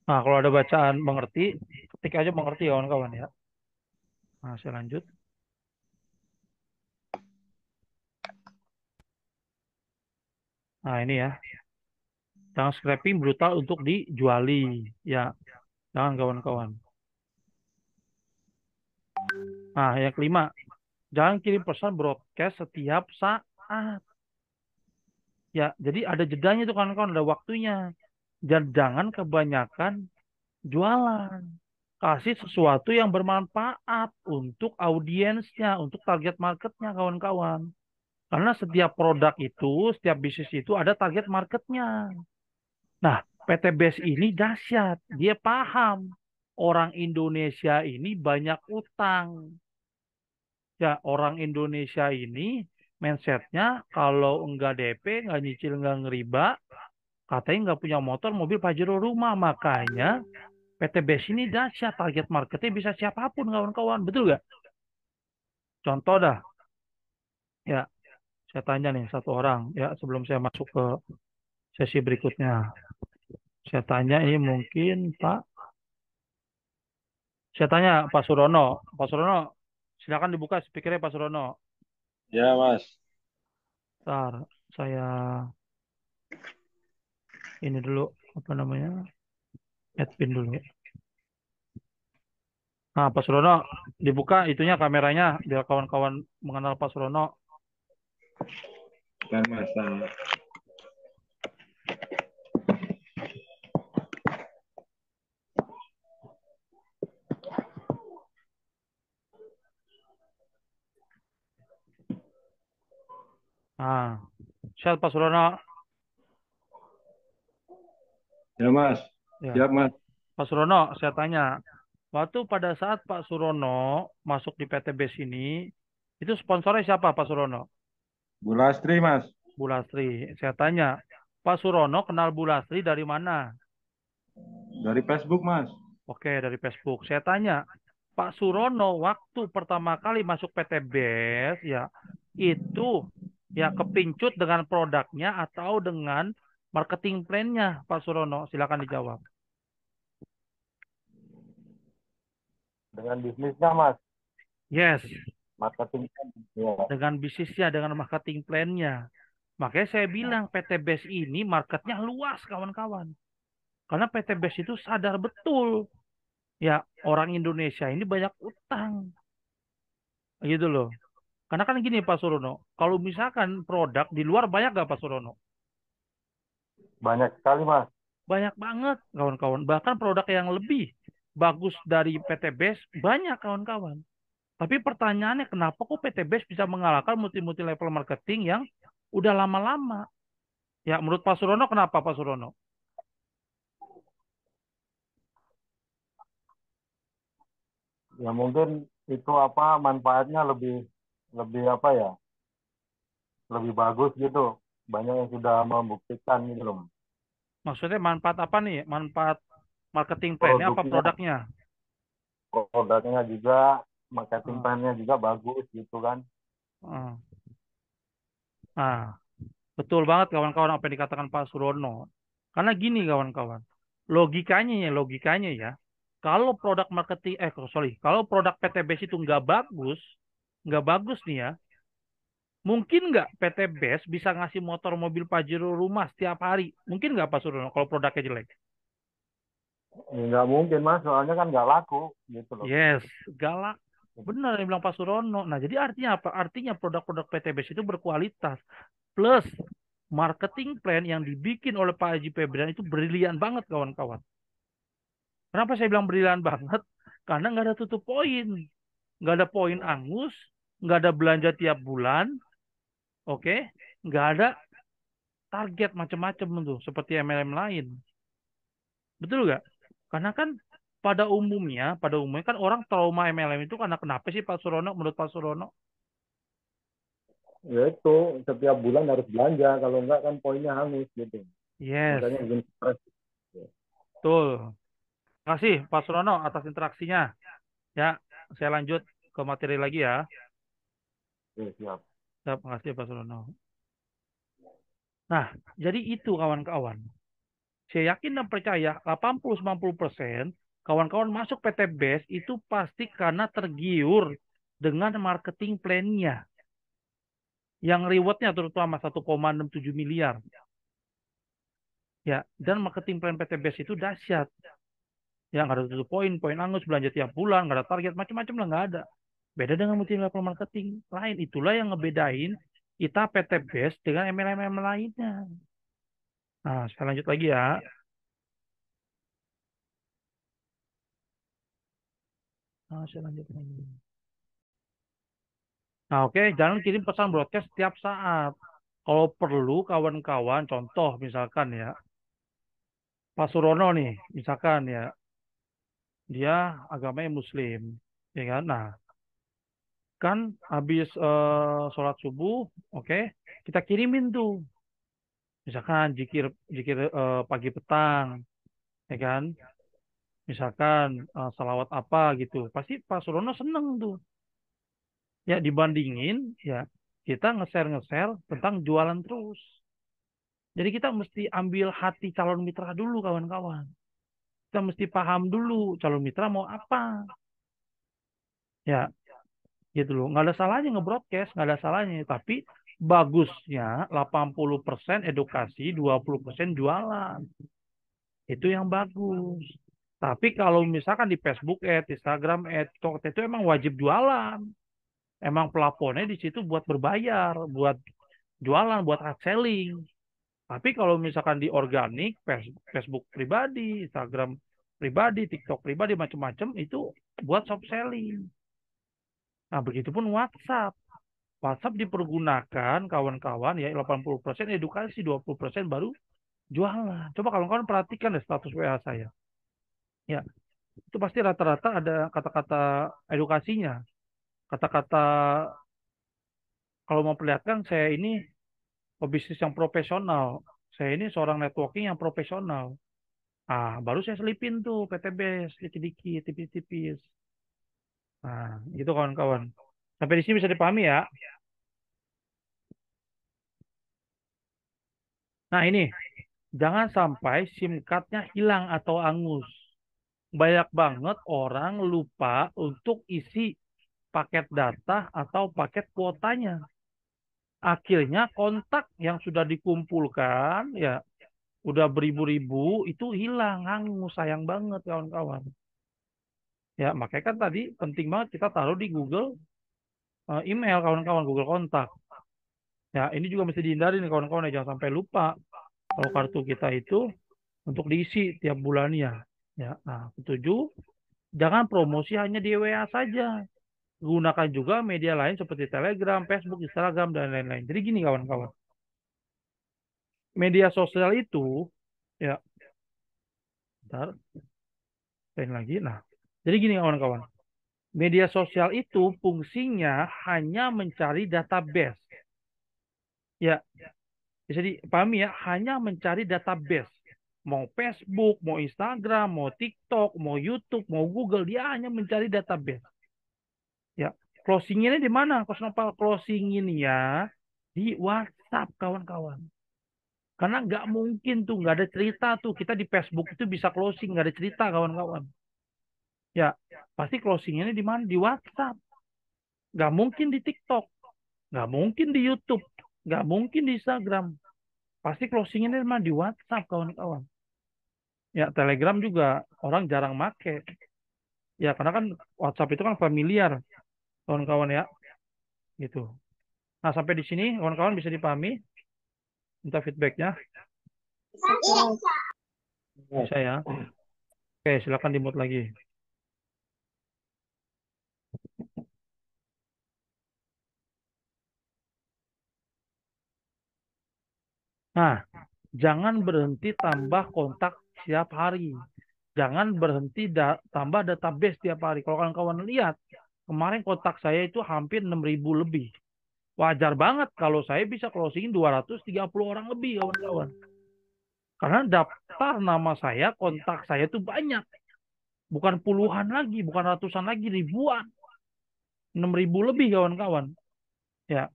Nah, kalau ada bacaan mengerti, ketik aja mengerti kawan-kawan ya. Nah, saya lanjut. Nah, ini ya. Jangan scraping brutal untuk dijuali. Ya, jangan kawan-kawan. Nah, yang kelima, jangan kirim pesan broadcast setiap saat. Ya, jadi ada jedanya tuh kawan-kawan, ada waktunya. Dan jangan kebanyakan jualan. Kasih sesuatu yang bermanfaat untuk audiensnya, untuk target marketnya kawan-kawan. Karena setiap produk itu, setiap bisnis itu ada target marketnya. Nah, PT BES ini dahsyat. Dia paham orang Indonesia ini banyak utang. Ya, orang Indonesia ini mindsetnya kalau enggak DP, enggak nyicil, enggak ngeriba, katanya enggak punya motor, mobil, Pajero, rumah. Makanya PT BES ini dahsyat. Target marketnya bisa siapapun kawan-kawan. Betul nggak? Contoh dah. Ya, saya tanya nih satu orang ya sebelum saya masuk ke sesi berikutnya. Saya tanya ini mungkin Pak. Saya tanya Pak Surono. Pak Surono, silakan dibuka speakernya Pak Surono. Ya, Mas. Ntar saya ini dulu apa namanya? Admin dulu. Nah, Pak Surono dibuka itunya kameranya biar kawan-kawan mengenal Pak Surono. Bukan, Mas. Nah, Nah, siap Pak Surono. ya, Mas. Ya, Siap, Mas. Pak Surono, saya tanya, waktu pada saat Pak Surono masuk di PTB sini, itu sponsornya siapa Pak Surono? Bu Lastri, Mas. Bu Lastri. Saya tanya, Pak Surono kenal Bu Lastri dari mana? Dari Facebook, Mas. Oke, dari Facebook. Saya tanya, Pak Surono waktu pertama kali masuk PTBS ya itu ya kepincut dengan produknya atau dengan marketing plan-nya Pak Surono? Silakan dijawab. Dengan bisnisnya, Mas. Yes, Marketing. Ya. dengan bisnisnya, dengan marketing plan-nya. Makanya saya bilang PTBS ini marketnya luas kawan-kawan. Karena PTBS itu sadar betul ya orang Indonesia ini banyak utang gitu loh. Karena kan gini Pak Surono, kalau misalkan produk di luar banyak gak Pak Surono? Banyak sekali, Mas. Banyak banget kawan-kawan. Bahkan produk yang lebih bagus dari PT Base banyak kawan-kawan. Tapi pertanyaannya kenapa kok PT Base bisa mengalahkan multi-multi level marketing yang udah lama-lama? Ya menurut Pak Surono kenapa Pak Surono? Ya mungkin itu apa manfaatnya lebih lebih apa ya? Lebih bagus gitu. Banyak yang sudah membuktikan gitu loh. Maksudnya manfaat apa nih? Manfaat marketing plan-nya apa Produknya, produknya? produknya juga, marketing Ah, plan-nya juga bagus gitu kan. ah, ah. Betul banget kawan-kawan apa yang dikatakan Pak Surono. Karena gini kawan-kawan, logikanya ya, kalau produk marketing, sorry, kalau produk PTBS itu nggak bagus nih ya, mungkin nggak PTBS bisa ngasih motor mobil Pajero rumah setiap hari? Mungkin nggak Pak Surono kalau produknya jelek? Ya, nggak mungkin, Mas. Soalnya kan nggak laku gitu loh. Yes, galak. Benar yang bilang Pak Surono. Nah, jadi artinya apa? Artinya produk-produk PTBS itu berkualitas. Plus marketing plan yang dibikin oleh Pak Haji Febrian itu brilian banget kawan-kawan. Kenapa saya bilang brilian banget? Karena nggak ada tutup poin, nggak ada poin angus, nggak ada belanja tiap bulan, oke? Nggak ada target macam-macam tuh seperti MLM lain. Betul nggak? Karena kan pada umumnya kan orang trauma MLM itu karena kenapa sih Pak Surono? Menurut Pak Surono? Ya itu setiap bulan harus belanja, kalau enggak kan poinnya hangus gitu. Yes, Makanya bikin stres. betul. Terima kasih Pak Surono atas interaksinya. Ya, saya lanjut ke materi lagi ya. Oke, siap. Terima kasih Pak Surono. Nah, jadi itu kawan-kawan. saya yakin dan percaya 80-90% kawan-kawan masuk PT Best itu pasti karena tergiur dengan marketing plan-nya. Yang rewardnya terutama 1,67 miliar. Ya, dan marketing plan PT Best itu dahsyat. Ya, nggak ada tutup poin, poin angus, belanja tiap bulan, nggak ada target, macam-macam lah nggak ada. Beda dengan multi level marketing lain. Itulah yang ngebedain kita PT Best dengan MLM lainnya. Nah, saya lanjut lagi ya. Nah, saya lanjut lagi. Nah, oke, jangan kirim pesan broadcast setiap saat. Kalau perlu kawan-kawan, contoh misalkan ya, Pak Surono nih, misalkan ya, dia agamanya Muslim, ya kan? Nah, kan habis sholat subuh, oke, kita kirimin tuh, misalkan jikir jikir pagi petang, ya kan? Misalkan salawat apa gitu, pasti Pak Surono seneng tuh. Ya dibandingin, ya kita nge-share tentang jualan terus. Jadi kita mesti ambil hati calon mitra dulu kawan-kawan. Kita mesti paham dulu calon mitra mau apa. Ya, gitu loh. Nggak ada salahnya nge-broadcast, nggak ada salahnya. Tapi bagusnya 80% edukasi, 20% jualan. Itu yang bagus. Tapi kalau misalkan di Facebook Instagram TikTok itu emang wajib jualan. Emang plafonnya di situ buat berbayar, buat jualan, buat hard selling. Tapi kalau misalkan di organik, Facebook pribadi, Instagram pribadi, TikTok pribadi, macam-macam itu buat shop selling. Nah, begitupun WhatsApp. WhatsApp dipergunakan kawan-kawan ya 80% edukasi, 20% baru jualan. Coba kawan-kawan perhatikan deh status WA saya. Ya, itu pasti rata-rata ada kata-kata edukasinya. Kata-kata kalau mau perlihatkan saya ini pebisnis yang profesional. Saya ini seorang networking yang profesional. Ah, baru saya selipin tuh PTB sedikit-sedikit, tipis-tipis. Nah, gitu kawan-kawan. Sampai di sini bisa dipahami ya. Nah, ini jangan sampai SIM cardnya hilang atau angus. Banyak banget orang lupa untuk isi paket data atau paket kuotanya. Akhirnya kontak yang sudah dikumpulkan ya udah beribu-ribu itu hilang, hangus, sayang banget kawan-kawan. Ya, makanya kan tadi penting banget kita taruh di Google email kawan-kawan, Google kontak. Ya, ini juga mesti dihindari nih kawan-kawan ya, jangan sampai lupa kalau kartu kita itu untuk diisi tiap bulannya. Ya, nah, ketujuh, jangan promosi hanya di WA saja. Gunakan juga media lain seperti Telegram, Facebook, Instagram, dan lain-lain. Jadi gini kawan-kawan, media sosial itu, ya, bentar, lain lagi. Nah, jadi gini kawan-kawan, media sosial itu fungsinya hanya mencari database. Ya, bisa dipahami ya, hanya mencari database. Mau Facebook, mau Instagram, mau TikTok, mau YouTube, mau Google, dia hanya mencari database. Ya, closinginnya di mana? Kenapa closinginnya di WhatsApp kawan-kawan? Karena nggak mungkin tuh, nggak ada cerita tuh. Kita di Facebook itu bisa closing, nggak ada cerita kawan-kawan. Ya, pasti closinginnya di mana? Di WhatsApp. Nggak mungkin di TikTok, nggak mungkin di YouTube, nggak mungkin di Instagram. Pasti closinginnya di mana? Di WhatsApp kawan-kawan. Ya, Telegram juga orang jarang make. Ya, karena kan WhatsApp itu kan familiar, kawan-kawan ya, gitu. Nah, sampai di sini kawan-kawan bisa dipahami, minta feedbacknya, bisa ya. Oke, silakan di-mute lagi. Nah, jangan berhenti tambah kontak setiap hari. Jangan berhenti tambah database tiap hari. Kalau kawan-kawan lihat, kemarin kontak saya itu hampir 6.000 lebih. Wajar banget kalau saya bisa closing 230 orang lebih, kawan-kawan. Karena daftar nama saya, kontak saya itu banyak. Bukan puluhan lagi, bukan ratusan lagi, ribuan. 6.000 lebih, kawan-kawan. Ya.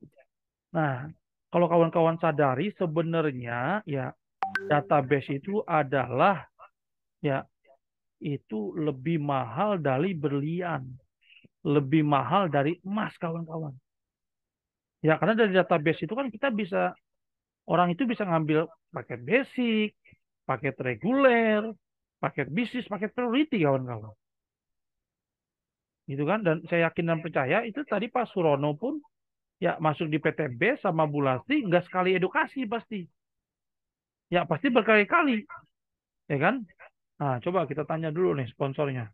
Nah, kalau kawan-kawan sadari sebenarnya ya database itu adalah ya itu lebih mahal dari berlian, lebih mahal dari emas kawan-kawan. Ya karena dari database itu kan kita bisa orang itu bisa ngambil paket basic, paket reguler, paket bisnis, paket priority kawan-kawan. Gitu kan? Dan saya yakin dan percaya itu tadi Pak Surono pun ya masuk di PTB sama Bu Lasti nggak sekali edukasi pasti. Ya pasti berkali-kali, ya kan? Nah, coba kita tanya dulu nih sponsornya.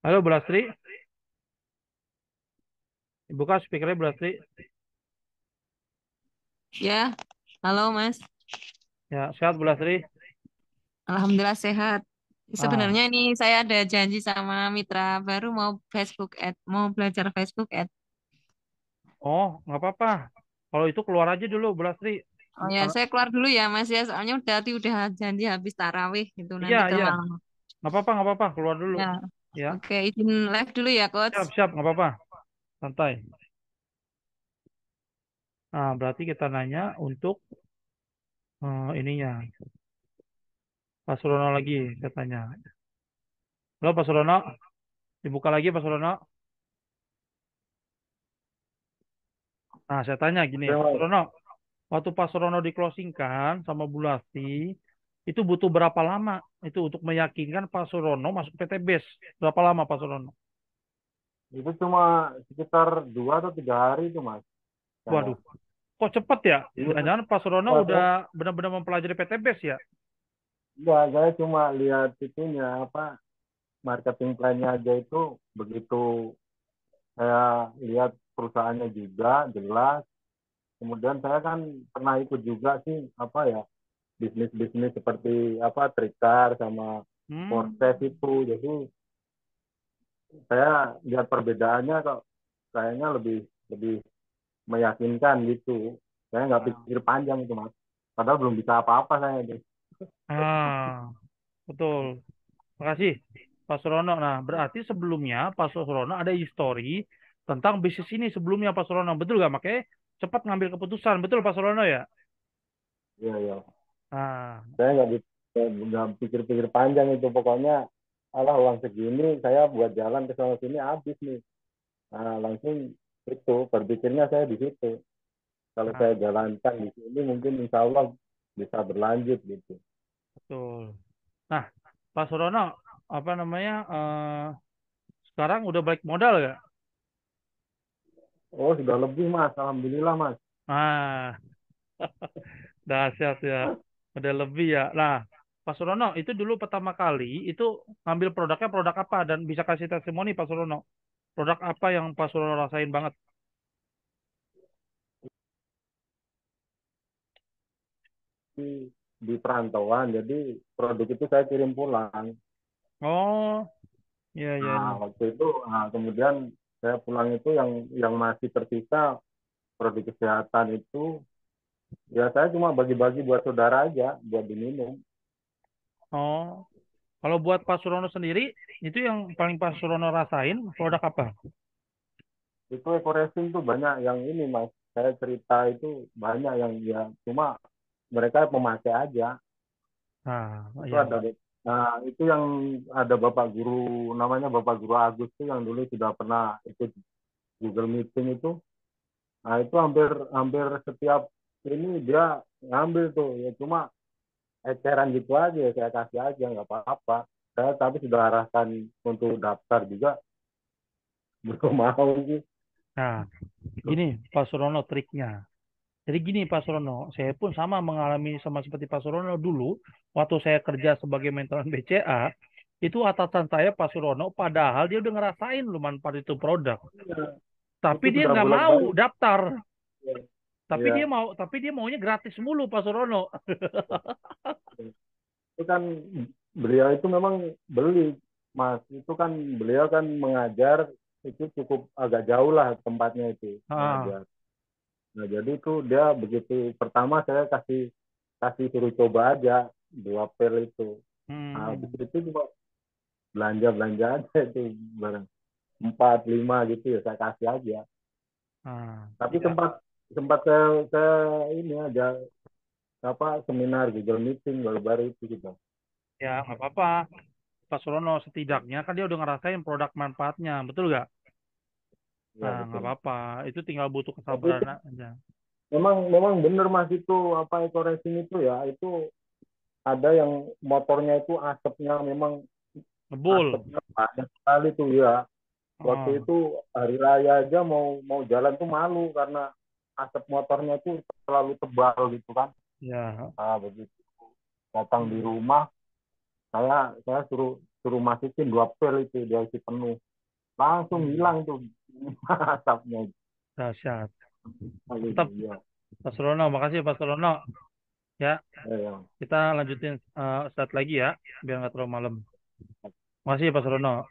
Halo Bu Lastri, buka speakernya Bu Lastri. Ya, halo Mas. Ya, sehat Bu Lastri. Alhamdulillah sehat. Ah, Sebenarnya ini saya ada janji sama mitra baru mau Facebook Ad, mau belajar Facebook Ad. oh nggak apa-apa. Kalau itu keluar aja dulu Bu Lastri. Oh ya, Karena- saya keluar dulu ya Mas ya, soalnya udah janji habis tarawih gitu Iya, nanti ke iya. malam. Nggak apa-apa, keluar dulu. Ya, Ya, oke, izin live dulu ya Coach. siap, siap, nggak apa-apa. Santai. Nah, berarti kita nanya untuk ininya. Pak Surono lagi, saya tanya. Halo Pak Surono, dibuka lagi Pak Surono. Nah, saya tanya gini, Oke, Pak Mas. Surono, waktu Pak Surono di closing kan sama Bu Lasti, itu butuh berapa lama itu untuk meyakinkan Pak Surono masuk PT BES? Berapa lama Pak Surono? Itu cuma sekitar 2 atau 3 hari itu mas. Saya. Waduh, kok cepet ya? Iya, Jangan-jangan Pak Surono Mas. udah benar-benar mempelajari PT BES ya? Enggak, saya cuma lihat itunya apa marketing plan-nya aja itu begitu saya lihat perusahaannya juga jelas. Kemudian saya kan pernah ikut juga sih apa ya bisnis-bisnis seperti apa Trikar sama Hmm, Forces itu. Jadi saya lihat perbedaannya kok kayaknya lebih lebih meyakinkan gitu. Saya nggak nah, pikir panjang itu mas. Padahal belum bisa apa-apa saya itu. betul. Makasih Pak Surono. Nah, berarti sebelumnya Pak Surono ada histori tentang bisnis ini sebelumnya Pak Surono. Betul nggak? Makanya cepat ngambil keputusan. Betul Pak Surono ya? Iya iya. Nah, Saya nggak pikir-pikir panjang itu pokoknya alah uang segini saya buat jalan ke sana sini habis nih. Nah, langsung itu berpikirnya saya di situ. Kalau nah, saya jalankan di sini mungkin insya Allah bisa berlanjut gitu. betul. Nah, Pak Surono, apa namanya? Sekarang udah balik modal ya? Oh sudah lebih mas, alhamdulillah mas. Nah, dahsyat ya. Udah lebih ya. Nah, Pak Surono, itu dulu pertama kali itu ngambil produknya produk apa dan bisa kasih testimoni Pak Surono. Produk apa yang Pak Surono rasain banget? Di perantauan, jadi produk itu saya kirim pulang. Oh, iya iya Nah iya. waktu itu, nah, kemudian saya pulang itu yang masih tersisa produk kesehatan itu ya saya cuma bagi-bagi buat saudara aja buat diminum. Oh, kalau buat Pak Surono sendiri, itu yang paling Pak Surono rasain produk apa? Itu ekoracing tuh banyak yang ini mas, saya cerita itu banyak yang ya cuma mereka pemakai aja. Nah, Itu ya. ada, nah itu yang ada bapak guru namanya bapak guru Agus tuh yang dulu sudah pernah ikut Google Meeting itu. Nah itu hampir hampir setiap ini dia ngambil tuh ya cuma eceran gitu aja saya kasih aja nggak apa-apa. Saya tapi sudah arahkan untuk daftar juga belum mau sih. Nah, gini Pak Surono triknya. Jadi gini Pak Surono, saya pun sama mengalami sama seperti Pak Surono dulu, waktu saya kerja sebagai mentoran BCA, itu atasan saya Pak Surono, padahal dia udah ngerasain loh manfaat itu produk. Tapi Itu dia sudah nggak mau bolak-balik. daftar. Ya, Tapi dia maunya gratis mulu Pak Surono. itu kan beliau itu memang beli mas itu kan beliau kan mengajar itu cukup agak jauh lah tempatnya itu Ah, mengajar. Nah jadi itu dia begitu pertama saya kasih kasih suruh coba aja 2 pel itu. Nah, habis hmm, itu cuma belanja belanja aja itu barang 4 5 gitu ya saya kasih aja. Tapi iya. sempat sempat saya ini aja seminar Google Meeting baru-baru itu gitu. Ya, nggak apa-apa. Pak Surono setidaknya kan dia udah ngerasain produk manfaatnya, betul nggak? Ya Nah, nggak betul. apa-apa. Itu tinggal butuh Tapi kesabaran aja. memang memang benar Mas itu eco racing itu ya itu ada yang motornya itu asapnya memang Ngebul. asapnya banyak sekali tuh ya. Waktu Oh, itu hari raya aja mau mau jalan tuh malu karena asap motornya tuh terlalu tebal gitu kan. ya. Nah, begitu datang di Hmm, rumah saya suruh suruh masukin 2 pel itu dia isi penuh langsung hmm. hilang tuh asapnya. Dahsyat. Gitu, Mantap, ya. Pak Surono. Makasih, Pak Surono. Ya, Ya. kita lanjutin saat lagi ya, biar nggak terlalu malam. Makasih, Pak Surono.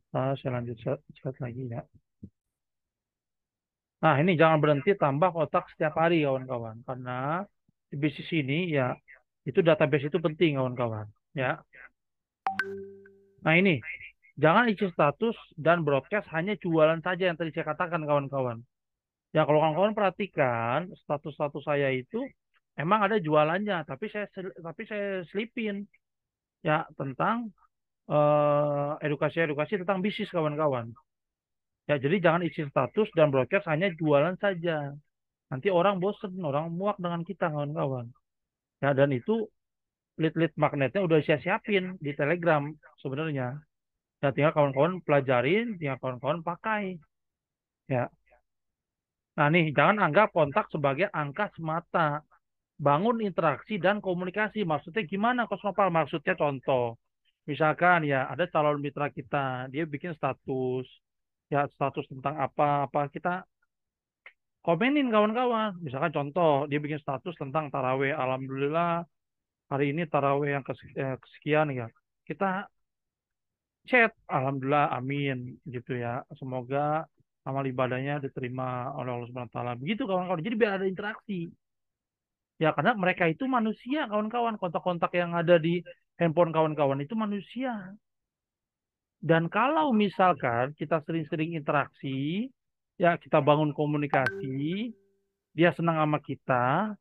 Saya lanjut saat lagi ya. Nah, ini jangan berhenti tambah kotak setiap hari, kawan-kawan. Karena di bisnis ini ya, itu database itu penting, kawan-kawan. Ya. Nah, ini jangan isi status dan broadcast hanya jualan saja yang tadi saya katakan, kawan-kawan. Ya, kalau kawan-kawan perhatikan status-status saya itu emang ada jualannya, tapi saya selipin ya tentang edukasi-edukasi tentang bisnis, kawan-kawan. Ya, jadi jangan isi status dan broadcast hanya jualan saja. Nanti orang bosen, orang muak dengan kita, kawan-kawan. Ya, dan itu lead-lead magnetnya udah saya siapin di Telegram sebenarnya. Ya, tinggal kawan-kawan pelajarin, tinggal kawan-kawan pakai. Ya. Nah, nih, jangan anggap kontak sebagai angka semata. Bangun interaksi dan komunikasi. Maksudnya gimana, Kos Nopal? Maksudnya contoh. Misalkan ya, ada calon mitra kita, dia bikin status. Ya, status tentang apa-apa. Kita komenin, kawan-kawan. Misalkan contoh, dia bikin status tentang taraweh. Alhamdulillah, hari ini taraweh yang kesekian ya. Kita chat, alhamdulillah, amin gitu ya. Semoga amal ibadahnya diterima oleh Allah Subhanahu wa taala. Begitu, kawan-kawan. Jadi biar ada interaksi. Ya, karena mereka itu manusia, kawan-kawan. Kontak-kontak yang ada di handphone kawan-kawan itu manusia. Dan kalau misalkan kita sering-sering interaksi, ya kita bangun komunikasi, dia senang sama kita,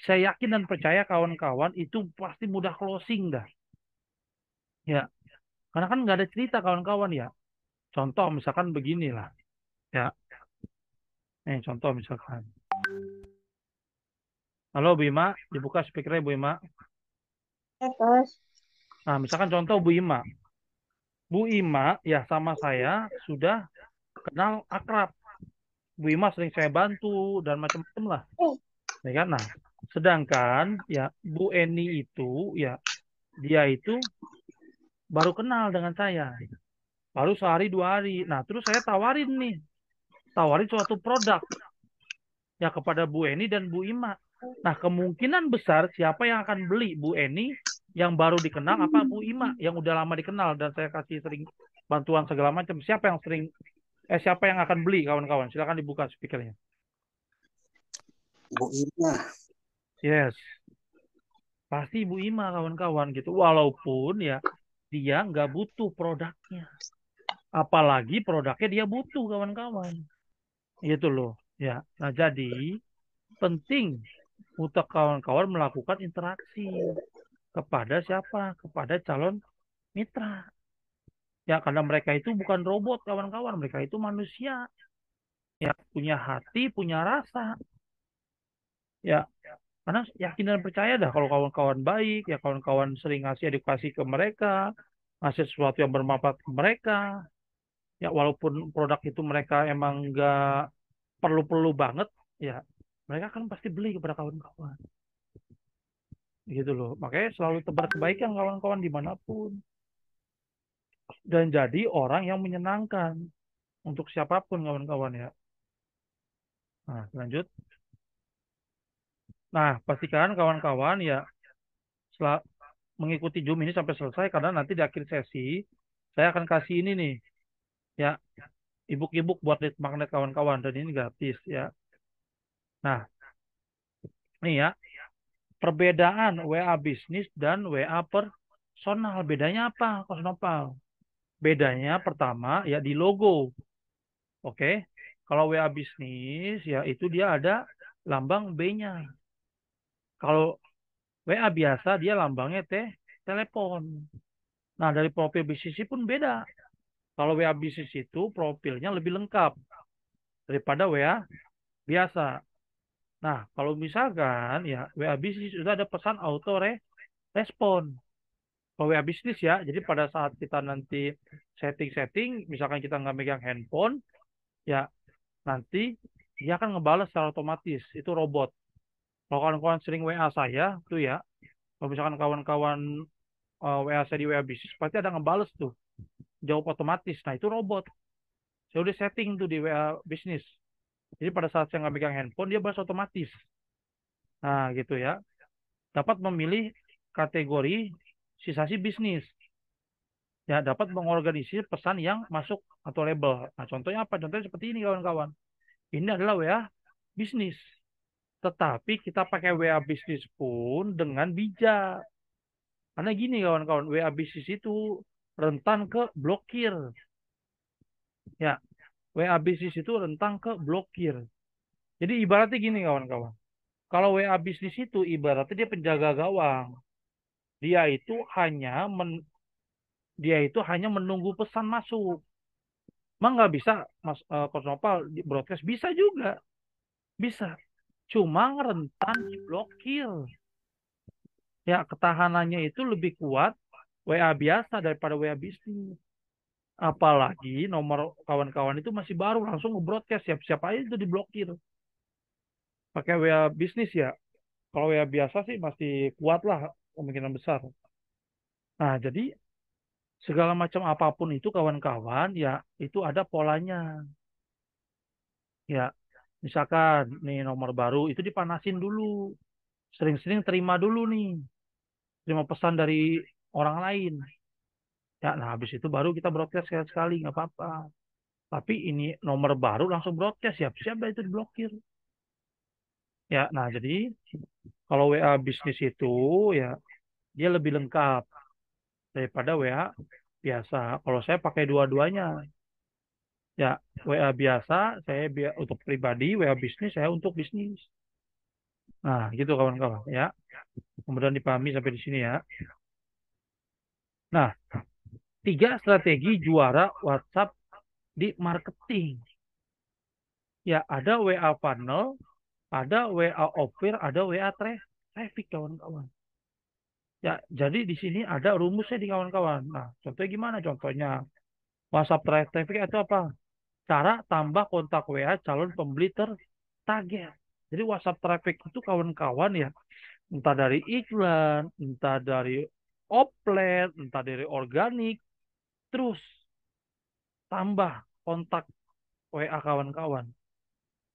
saya yakin dan percaya kawan-kawan itu pasti mudah closing dah. Ya, karena kan nggak ada cerita, kawan-kawan ya. Contoh misalkan beginilah. Ya, contoh misalkan. Halo Bu Ima, dibuka speakernya Bu Ima. Terus, Nah, misalkan contoh Bu Ima. Bu Ima ya sama saya sudah kenal akrab. Bu Ima sering saya bantu dan macam-macam lah. Ya kan? Nah, sedangkan ya Bu Eni itu ya dia itu baru kenal dengan saya. Baru sehari 2 hari. Nah, terus saya tawarin suatu produk ya kepada Bu Eni dan Bu Ima. Nah, kemungkinan besar siapa yang akan beli, Bu Eni yang baru dikenal apa Bu Ima yang udah lama dikenal dan saya kasih sering bantuan segala macam. Siapa yang akan beli, kawan-kawan? Silakan dibuka speakernya. Bu Ima. Yes, pasti Bu Ima, kawan-kawan gitu. Walaupun ya dia nggak butuh produknya. Apalagi produknya dia butuh, kawan-kawan. Gitu loh. Ya. Nah, jadi penting untuk kawan-kawan melakukan interaksi kepada siapa? Kepada calon mitra. Ya, karena mereka itu bukan robot, kawan-kawan. Mereka itu manusia. Ya, punya hati, punya rasa. Ya, karena yakin dan percaya dah kalau kawan-kawan baik, ya kawan-kawan sering ngasih edukasi ke mereka, ngasih sesuatu yang bermanfaat ke mereka. Ya, walaupun produk itu mereka emang nggak perlu-perlu banget, ya mereka kan pasti beli kepada kawan-kawan. Gitu loh. Makanya selalu tebar kebaikan, kawan-kawan, dimanapun. Dan jadi orang yang menyenangkan untuk siapapun, kawan-kawan ya. Nah, lanjut. Nah, pastikan kawan-kawan ya setelah mengikuti Zoom ini sampai selesai karena nanti di akhir sesi saya akan kasih ini nih ya ebook buat lead magnet, kawan-kawan, dan ini gratis ya. Nah, nih ya perbedaan WA bisnis dan WA personal. Bedanya apa, Kos Nopal? Bedanya pertama ya di logo. Oke. Kalau WA bisnis ya itu dia ada lambang B-nya. Kalau WA biasa dia lambangnya telepon. Nah, dari profil bisnis pun beda. Kalau WA bisnis itu profilnya lebih lengkap daripada WA biasa. Nah, kalau misalkan ya WA bisnis sudah ada pesan auto respon. Kalau WA bisnis ya, jadi pada saat kita nanti setting-setting, misalkan kita nggak megang handphone, ya nanti dia akan ngebales secara otomatis. Itu robot. Kalau kawan-kawan sering WA saya, tuh ya, kalau misalkan kawan-kawan WA saya di WA bisnis, pasti ada ngebales tuh. Jawab otomatis. Nah, itu robot. Saya udah setting tuh di WA bisnis. Jadi pada saat saya nggak megang handphone, dia balas otomatis. Nah, gitu ya. Dapat memilih kategori sisasi bisnis. Ya, dapat mengorganisir pesan yang masuk atau label. Nah, contohnya apa? Contohnya seperti ini, kawan-kawan. Ini adalah WA bisnis. Tetapi kita pakai WA bisnis pun dengan bijak. Karena gini, kawan-kawan. WA bisnis itu rentan ke blokir. Ya, WA bisnis itu rentan ke blokir. Jadi ibaratnya gini, kawan-kawan. Kalau WA bisnis itu ibaratnya dia penjaga gawang. Dia itu hanya dia itu hanya menunggu pesan masuk. Emang nggak bisa, Mas Coach Nopal, di broadcast? Bisa juga, bisa. Cuma rentan diblokir. Ya, ketahanannya itu lebih kuat WA biasa daripada WA bisnis. Apalagi nomor kawan-kawan itu masih baru, langsung nge-broadcast, siap-siap aja itu diblokir. Pakai WA bisnis ya. Kalau WA biasa sih masih kuat lah, kemungkinan besar. Nah, jadi segala macam apapun itu kawan-kawan, ya itu ada polanya. Ya, misalkan nih nomor baru itu dipanasin dulu. Sering-sering terima dulu nih. Terima pesan dari orang lain. Ya, nah habis itu baru kita broadcast sekali-sekali, nggak apa-apa. Tapi ini nomor baru langsung broadcast, siap-siap dah itu diblokir. Ya, nah jadi kalau WA bisnis itu ya dia lebih lengkap daripada WA biasa. Kalau saya pakai dua-duanya. Ya, WA biasa saya untuk pribadi, WA bisnis saya untuk bisnis. Nah, gitu kawan-kawan ya. Kemudian dipahami sampai di sini ya. Nah, 3 strategi juara WhatsApp di marketing. Ya, ada WA funnel, ada WA offer, ada WA traffic kawan-kawan. Ya, jadi di sini ada rumusnya di kawan-kawan. Nah, contohnya gimana? Contohnya WhatsApp traffic itu apa? Cara tambah kontak WA calon pembeli tertarget. Jadi WhatsApp traffic itu kawan-kawan ya, entah dari iklan, entah dari offline, entah dari organik, terus tambah kontak WA kawan-kawan.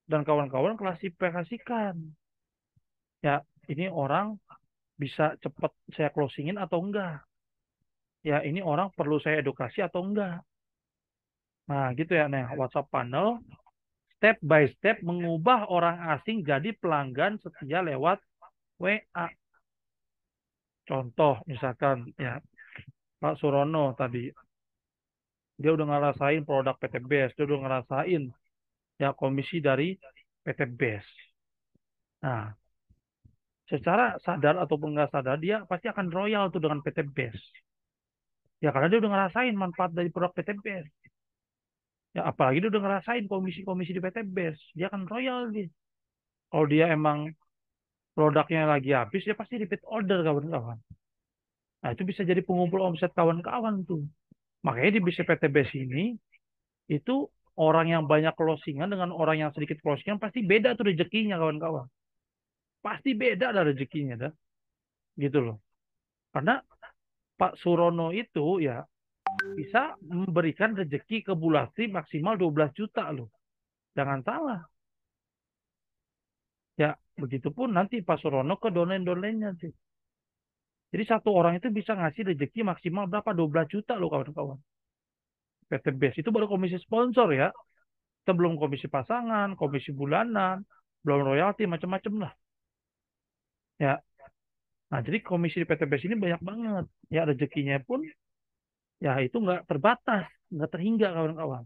Dan kawan-kawan klasifikasikan. Ya, ini orang bisa cepat saya closingin atau enggak. Ya, ini orang perlu saya edukasi atau enggak. Nah, gitu ya. Nah, WhatsApp panel step by step mengubah orang asing jadi pelanggan setia lewat WA. Contoh misalkan ya Pak Surono tadi dia udah ngerasain produk PT BES, dia udah ngerasain ya komisi dari PT BES. Nah, secara sadar ataupun nggak sadar dia pasti akan royal tuh dengan PT BES. Ya karena dia udah ngerasain manfaat dari produk PT BES. Ya apalagi dia udah ngerasain komisi-komisi di PT BES, dia akan royal dia. Kalau dia emang produknya lagi habis, dia pasti repeat order kawan-kawan. Nah itu bisa jadi pengumpul omset kawan-kawan tuh. Makanya di bisnis PT BES ini itu orang yang banyak closingan dengan orang yang sedikit closingan pasti beda tuh rezekinya kawan-kawan. Pasti beda ada rezekinya dah. Gitu loh. Karena Pak Surono itu ya bisa memberikan rezeki ke Bulasi maksimal 12 juta loh. Jangan salah. Ya, begitupun nanti Pak Surono ke dolen-dolennya sih. Jadi satu orang itu bisa ngasih rezeki maksimal berapa? 12 juta loh kawan-kawan. PT BES itu baru komisi sponsor ya. Kita belum komisi pasangan, komisi bulanan, belum royalti, macam-macam lah. Ya, nah jadi komisi di PT BES ini banyak banget. Ya rezekinya pun ya itu nggak terbatas, nggak terhingga kawan-kawan.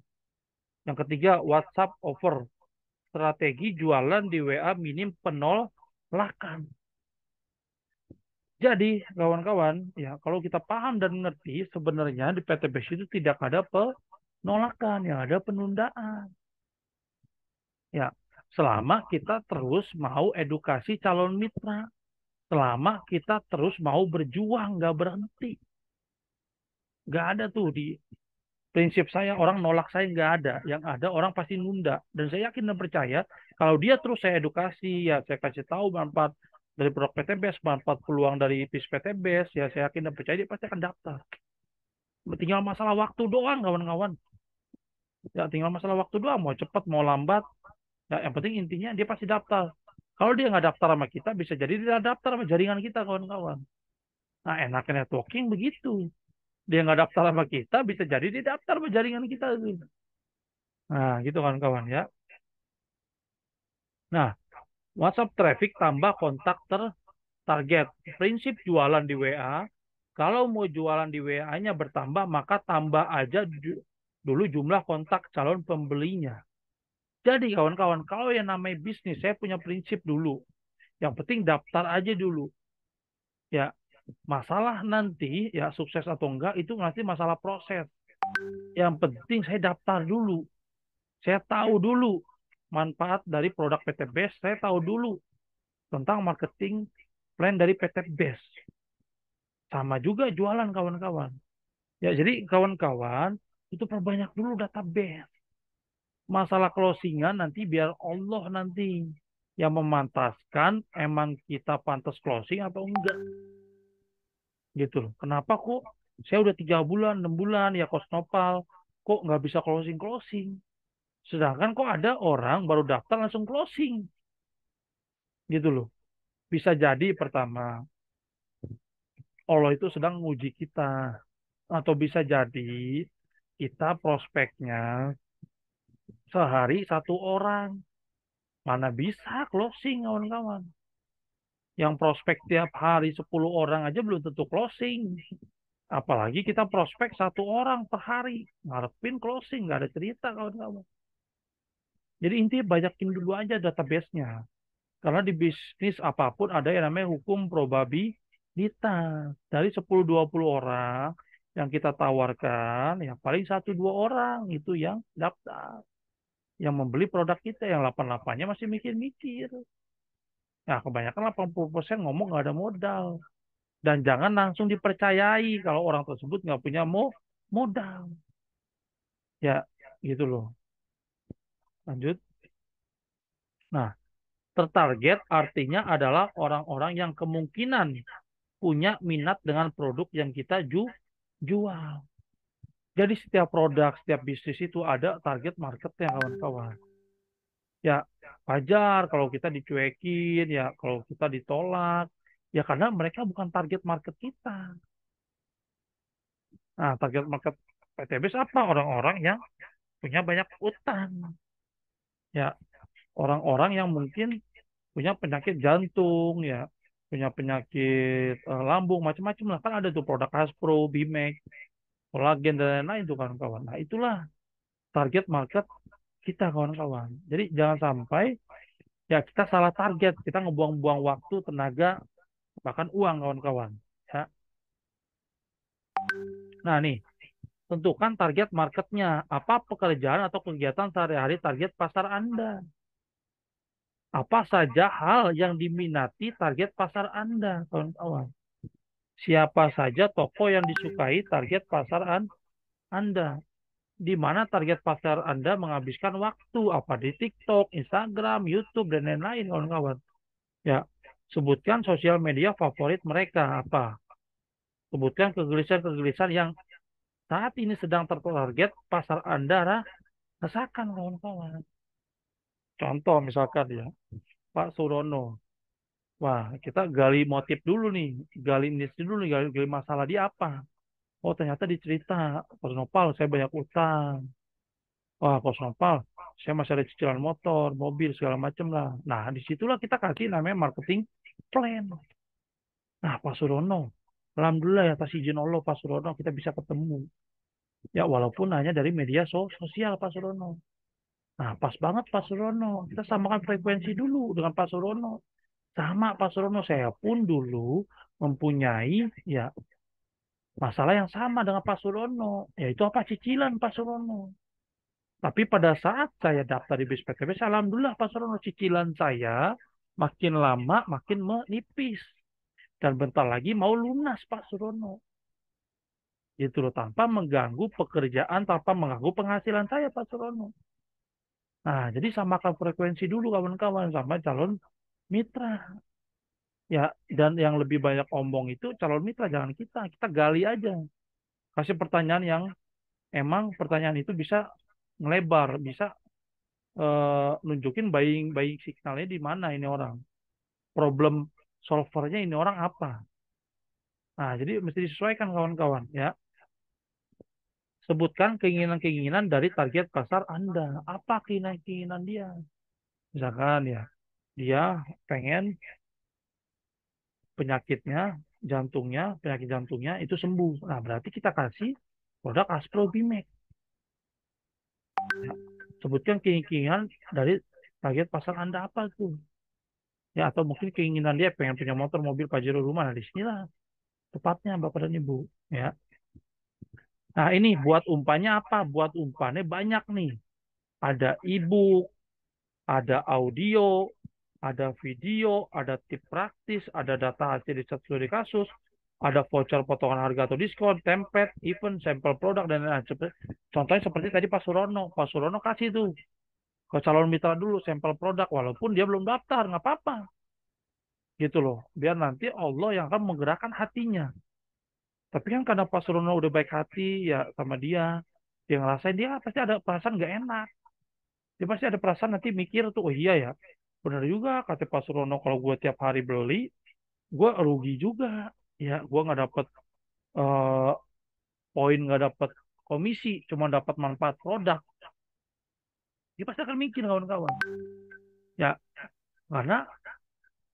Yang ketiga, WhatsApp offer. Strategi jualan di WA minim penolakan. Jadi, kawan-kawan, ya kalau kita paham dan ngerti, sebenarnya di PTBS itu tidak ada penolakan, yang ada penundaan. Ya, selama kita terus mau edukasi calon mitra, selama kita terus mau berjuang, nggak berhenti. Nggak ada tuh di prinsip saya orang nolak saya nggak ada. Yang ada orang pasti nunda. Dan saya yakin dan percaya kalau dia terus saya edukasi, ya saya kasih tahu manfaat dari produk PTBS, manfaat peluang dari bis PTBS, ya saya yakin dan percaya dia pasti akan daftar. Tinggal masalah waktu doang, kawan-kawan. Ya tinggal masalah waktu doang, mau cepat mau lambat. Ya, yang penting intinya dia pasti daftar. Kalau dia nggak daftar sama kita, bisa jadi dia daftar sama jaringan kita, kawan-kawan. Nah, enaknya networking begitu. Dia nggak daftar sama kita, bisa jadi dia daftar sama jaringan kita. Nah, gitu kawan-kawan ya. Nah, WhatsApp traffic tambah kontak target. Prinsip jualan di WA, kalau mau jualan di WA-nya bertambah, maka tambah aja dulu jumlah kontak calon pembelinya. Jadi kawan-kawan, kalau yang namanya bisnis, saya punya prinsip dulu. Yang penting daftar aja dulu. Ya, masalah nanti, ya sukses atau enggak, itu nanti masalah proses. Yang penting saya daftar dulu. Saya tahu dulu manfaat dari produk PT Best. Saya tahu dulu tentang marketing plan dari PT Best. Sama juga jualan kawan-kawan. Ya, jadi kawan-kawan itu perbanyak dulu database. Masalah closingan nanti biar Allah nanti yang memantaskan emang kita pantas closing atau enggak. Gitu loh. Kenapa kok saya udah 3 bulan, 6 bulan ya kos nopal, kok nggak bisa closing? Sedangkan kok ada orang baru daftar langsung closing. Gitu loh. Bisa jadi pertama, Allah itu sedang menguji kita. Atau bisa jadi kita prospeknya sehari 1 orang. Mana bisa closing kawan-kawan. Yang prospek tiap hari 10 orang aja belum tentu closing. Apalagi kita prospek 1 orang per hari. Ngarepin closing, nggak ada cerita kawan-kawan. Jadi intinya banyakin dulu aja database-nya. Karena di bisnis apapun ada yang namanya hukum probabilitas. Dari 10-20 orang yang kita tawarkan, ya paling 1-2 orang itu yang daftar. Yang membeli produk kita, yang 88-nya masih mikir-mikir. Nah, kebanyakan 80% ngomong nggak ada modal. Dan jangan langsung dipercayai kalau orang tersebut nggak punya modal. Ya, gitu loh. Lanjut. Nah, tertarget artinya adalah orang-orang yang kemungkinan punya minat dengan produk yang kita jual. Jadi setiap produk, setiap bisnis itu ada target marketnya kawan-kawan. Ya, wajar kalau kita dicuekin, ya kalau kita ditolak. Ya karena mereka bukan target market kita. Nah, target market PTBS apa? Orang-orang yang punya banyak utang. Ya, orang-orang yang mungkin punya penyakit jantung, ya, punya penyakit lambung, macam-macam lah. Kan ada tuh produk Aspro, Bimek, kolagen, dan lain-lain tuh kawan-kawan. Nah, itulah target market kita kawan-kawan. Jadi jangan sampai ya kita salah target, kita ngebuang-buang waktu, tenaga, bahkan uang kawan-kawan. Ya. Nah, nih, tentukan target marketnya. Apa pekerjaan atau kegiatan sehari-hari target pasar Anda? Apa saja hal yang diminati target pasar Anda, kawan-kawan? Siapa saja toko yang disukai target pasar Anda? Di mana target pasar Anda menghabiskan waktu? Apa di TikTok, Instagram, YouTube, dan lain-lain, kawan-kawan? Ya, sebutkan sosial media favorit mereka apa? Sebutkan kegelisahan-kegelisahan yang saat ini sedang tertarget pasar Anda rasakan, kawan-kawan. Contoh misalkan ya, Pak Surono. Wah, kita gali motif dulu nih, gali niche dulu nih, gali masalah dia apa. Oh, ternyata dicerita, Pak Nopal, saya banyak utang. Wah, Pak Nopal, saya masih ada cicilan motor, mobil, segala macam lah. Nah, disitulah kita kasih namanya marketing plan. Nah, Pak Surono, alhamdulillah ya, atas izin Allah, Pak Surono, kita bisa ketemu. Ya, walaupun hanya dari media sosial, Pak Surono. Nah, pas banget Pak Surono. Kita samakan frekuensi dulu dengan Pak Surono. Sama Pak Surono, saya pun dulu mempunyai ya masalah yang sama dengan Pak Surono, yaitu apa cicilan Pak Surono. Tapi pada saat saya daftar di BIS PTBS, alhamdulillah Pak Surono, cicilan saya makin lama makin menipis dan bentar lagi mau lunas Pak Surono. Gitu loh, tanpa mengganggu pekerjaan, tanpa mengganggu penghasilan saya Pak Surono. Nah, jadi samakan frekuensi dulu kawan-kawan sama calon mitra. Ya, dan yang lebih banyak omong itu calon mitra, jangan kita. Kita gali aja. Kasih pertanyaan yang emang pertanyaan itu bisa ngelebar, bisa nunjukin buying signalnya di mana ini orang. Problem solvernya ini orang apa. Nah, jadi mesti disesuaikan kawan-kawan ya. Sebutkan keinginan-keinginan dari target pasar Anda. Apa keinginan-keinginan dia? Misalkan ya, dia pengen penyakitnya, penyakit jantungnya itu sembuh. Nah, berarti kita kasih produk Aspro Bimek. Ya, sebutkan keinginan dari target pasar Anda apa tuh? Ya, atau mungkin keinginan dia pengen punya motor, mobil, Pajero, rumah. Nah, di sinilah tepatnya Bapak dan Ibu. Ya. Nah, ini buat umpannya apa? Buat umpannya banyak nih. Ada e-book, ada audio, ada video, ada tip praktis, ada data hasil riset studi kasus, ada voucher potongan harga atau diskon, template, event, sampel produk, dan lain-lain. Contohnya seperti tadi Pak Surono. Pak Surono kasih tuh ke calon mitra dulu sampel produk, walaupun dia belum daftar, nggak apa-apa. Gitu loh. Biar nanti Allah yang akan menggerakkan hatinya. Tapi kan karena Pak Surono udah baik hati ya sama dia ngerasain, dia pasti ada perasaan nggak enak. Dia pasti ada perasaan nanti mikir tuh, oh iya ya, benar juga kata Pak Surono, kalau gue tiap hari beli, gue rugi juga. Ya, gue nggak dapet eh, poin, nggak dapet komisi, cuma dapat manfaat produk. Dia pasti akan mikir kawan-kawan. Ya, karena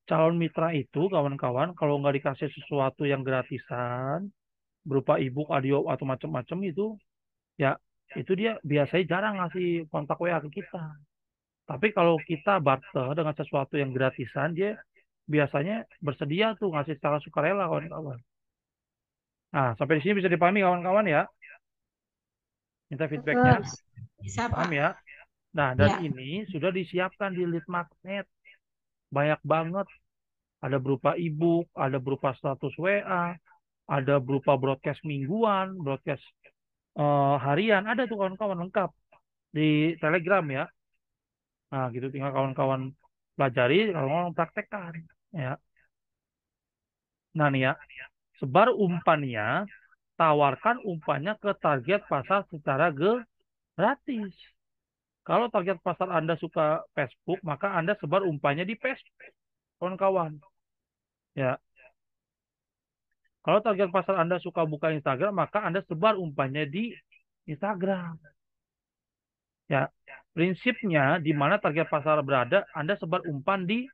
calon mitra itu kawan-kawan kalau nggak dikasih sesuatu yang gratisan berupa ebook, audio atau macam-macam itu, ya itu dia biasanya jarang ngasih kontak WA ke kita. Tapi kalau kita barter dengan sesuatu yang gratisan, dia biasanya bersedia tuh ngasih secara sukarela kawan-kawan. Nah, sampai di sini bisa dipahami kawan-kawan ya. Minta feedbacknya, Terus, Bisa, paham Pak. ya. Nah, dan Ya. ini sudah disiapkan di lead magnet. Banyak banget. Ada berupa ebook, ada berupa status WA, ada berupa broadcast mingguan, broadcast harian. Ada tuh kawan-kawan lengkap di Telegram ya. Nah, gitu tinggal kawan-kawan pelajari, kawan-kawan praktekkan. Ya. Nah, nih ya, sebar umpannya, tawarkan umpannya ke target pasar secara gratis. Kalau target pasar Anda suka Facebook, maka Anda sebar umpannya di Facebook, kawan-kawan. Ya, kalau target pasar Anda suka buka Instagram, maka Anda sebar umpannya di Instagram. Ya, prinsipnya di mana target pasar berada, Anda sebar umpan di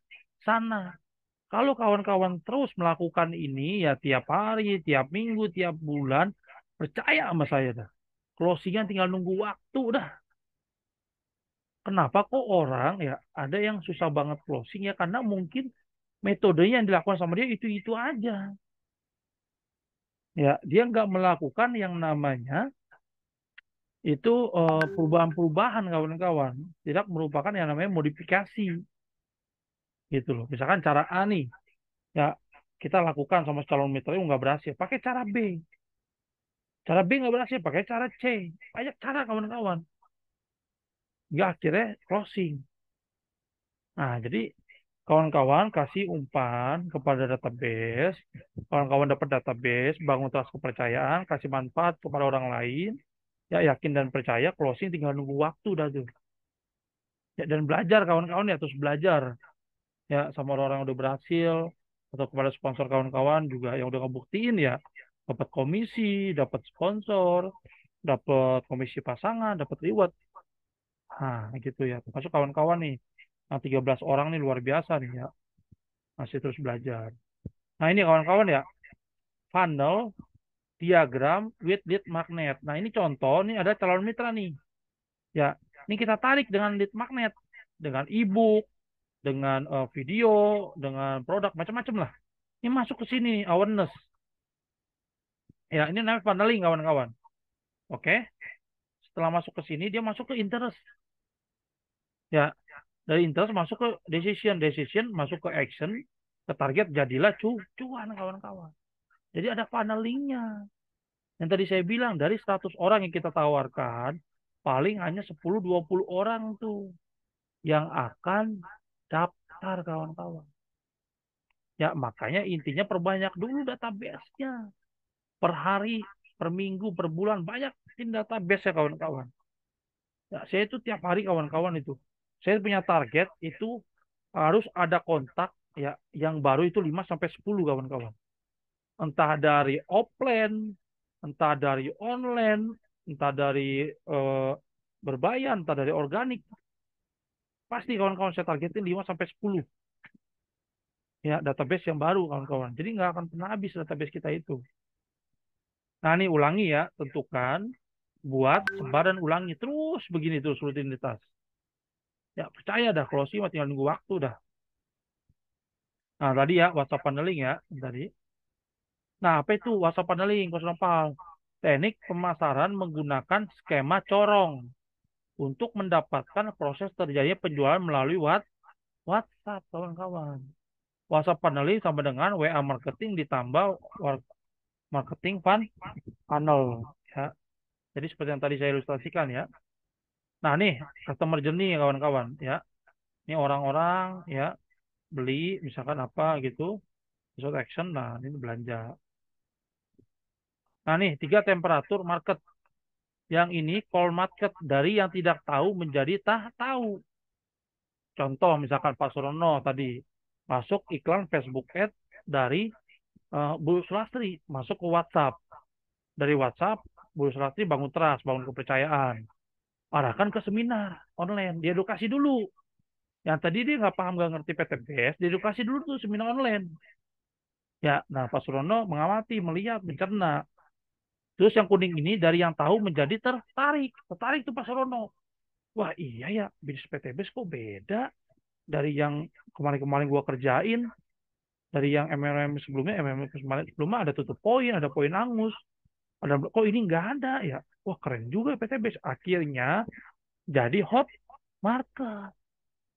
sana. Kalau kawan-kawan terus melakukan ini ya tiap hari, tiap minggu, tiap bulan, percaya sama saya dah. Closingan tinggal nunggu waktu dah. Kenapa kok orang ya ada yang susah banget closing ya karena mungkin metodenya yang dilakukan sama dia itu aja. Ya, dia nggak melakukan yang namanya itu perubahan-perubahan kawan-kawan. Tidak merupakan yang namanya modifikasi gitu loh. Misalkan cara A nih, ya kita lakukan sama calon mitra itu nggak berhasil, pakai cara B. Cara B nggak berhasil, pakai cara C. Banyak cara kawan-kawan. Nggak akhirnya closing. Nah, jadi kawan-kawan kasih umpan kepada database. Kawan-kawan dapat database, bangun trust kepercayaan, kasih manfaat kepada orang lain. Ya, yakin dan percaya, closing tinggal nunggu waktu dah tuh. Ya, dan belajar kawan-kawan ya, terus belajar. Ya, sama orang-orang yang udah berhasil. Atau kepada sponsor kawan-kawan juga yang udah ngebuktiin ya. Dapat komisi, dapat sponsor, dapat komisi pasangan, dapat reward. Nah, gitu ya. Termasuk kawan-kawan nih. Yang 13 orang nih luar biasa nih ya. Masih terus belajar. Nah, ini kawan-kawan ya. Funnel, diagram, with lead magnet. Nah, ini contoh nih ada calon mitra nih. Ya, Ini kita tarik dengan lead magnet, dengan e-book, dengan video, dengan produk macam-macam lah. Ini masuk ke sini awareness. Ya, ini namanya funneling kawan-kawan. Oke. Setelah masuk ke sini dia masuk ke interest. Ya, dari interest masuk ke decision masuk ke action, ke target jadilah cuan kawan-kawan. Jadi ada funnelingnya. Yang tadi saya bilang dari 100 orang yang kita tawarkan, paling hanya 10-20 orang tuh yang akan daftar kawan-kawan. Ya, makanya intinya perbanyak dulu database-nya. Per hari, per minggu, per bulan, banyakin database ya kawan-kawan. Ya, saya itu tiap hari kawan-kawan itu. Saya punya target itu harus ada kontak ya yang baru itu 5 sampai 10 kawan-kawan. Entah dari offline, entah dari online, entah dari berbayar, entah dari organik. Pasti kawan-kawan saya targetin 5 sampai 10 ya database yang baru kawan-kawan. Jadi nggak akan pernah habis database kita itu. Nah, ini ulangi ya, tentukan, buat, sebar dan ulangi terus begini terus rutinitas. Ya percaya dah kalau sih tinggal nunggu waktu dah. Nah, tadi ya WhatsApp paneling ya tadi. Nah, apa itu WhatsApp paneling? Kos Nopal? Teknik pemasaran menggunakan skema corong untuk mendapatkan proses terjadinya penjualan melalui WhatsApp kawan-kawan. WhatsApp paneling sama dengan WA marketing ditambah marketing funnel ya. Jadi seperti yang tadi saya ilustrasikan ya. Nah, nih customer journey kawan-kawan ya. Ini orang-orang ya beli misalkan apa gitu, besok action, nah ini belanja. Nah, nih 3 temperatur market. Yang ini call market dari yang tidak tahu menjadi tahu. Contoh misalkan Pak Surono tadi masuk iklan Facebook Ad dari Bu Sulastri masuk ke WhatsApp. Dari WhatsApp Bu Sulastri bangun trust, bangun kepercayaan. Arahkan ke seminar online, diedukasi dulu. Yang tadi dia nggak paham, nggak ngerti PTBS, diedukasi dulu tuh seminar online. Ya, nah Pak Surono mengamati, melihat, mencerna. Terus yang kuning ini dari yang tahu menjadi tertarik tuh Pak Surono. Wah iya ya, bisnis PTBS kok beda dari yang kemarin-kemarin gua kerjain, dari yang MLM sebelumnya, MLM kemarin sebelumnya ada tutup poin, ada poin angus, ada kok ini nggak ada ya. Wah keren juga PTBS. Akhirnya jadi hot market.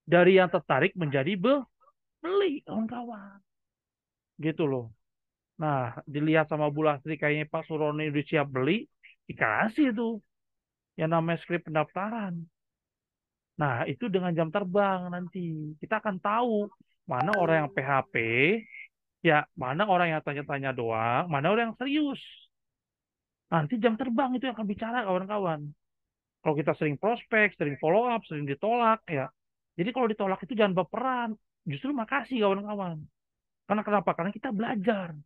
Dari yang tertarik menjadi beli kawan-kawan. Gitu loh. Nah, dilihat sama Bu Lastri kayaknya Pak Suroni udah siap beli, dikasih tuh yang namanya skrip pendaftaran. Nah, itu dengan jam terbang nanti. Kita akan tahu mana orang yang PHP, ya, mana orang yang tanya-tanya doang, mana orang yang serius. Nanti jam terbang itu yang akan bicara kawan-kawan. Kalau kita sering prospek, sering follow up, sering ditolak, ya. Jadi kalau ditolak itu jangan berperan. Justru makasih kawan-kawan. Karena kenapa? Karena kita belajar.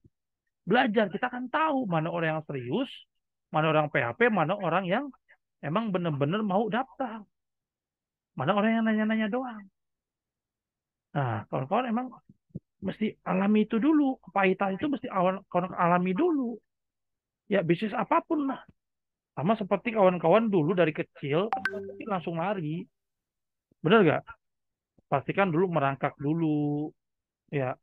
Belajar, kita akan tahu mana orang yang serius, mana orang PHP, mana orang yang emang benar-benar mau daftar. Mana orang yang nanya-nanya doang. Nah, kawan-kawan emang mesti alami itu dulu. Kepahitan itu mesti awal kawan alami dulu. Ya, bisnis apapun lah. Sama seperti kawan-kawan dulu dari kecil, langsung lari. Bener gak? Pastikan dulu merangkak dulu. Ya,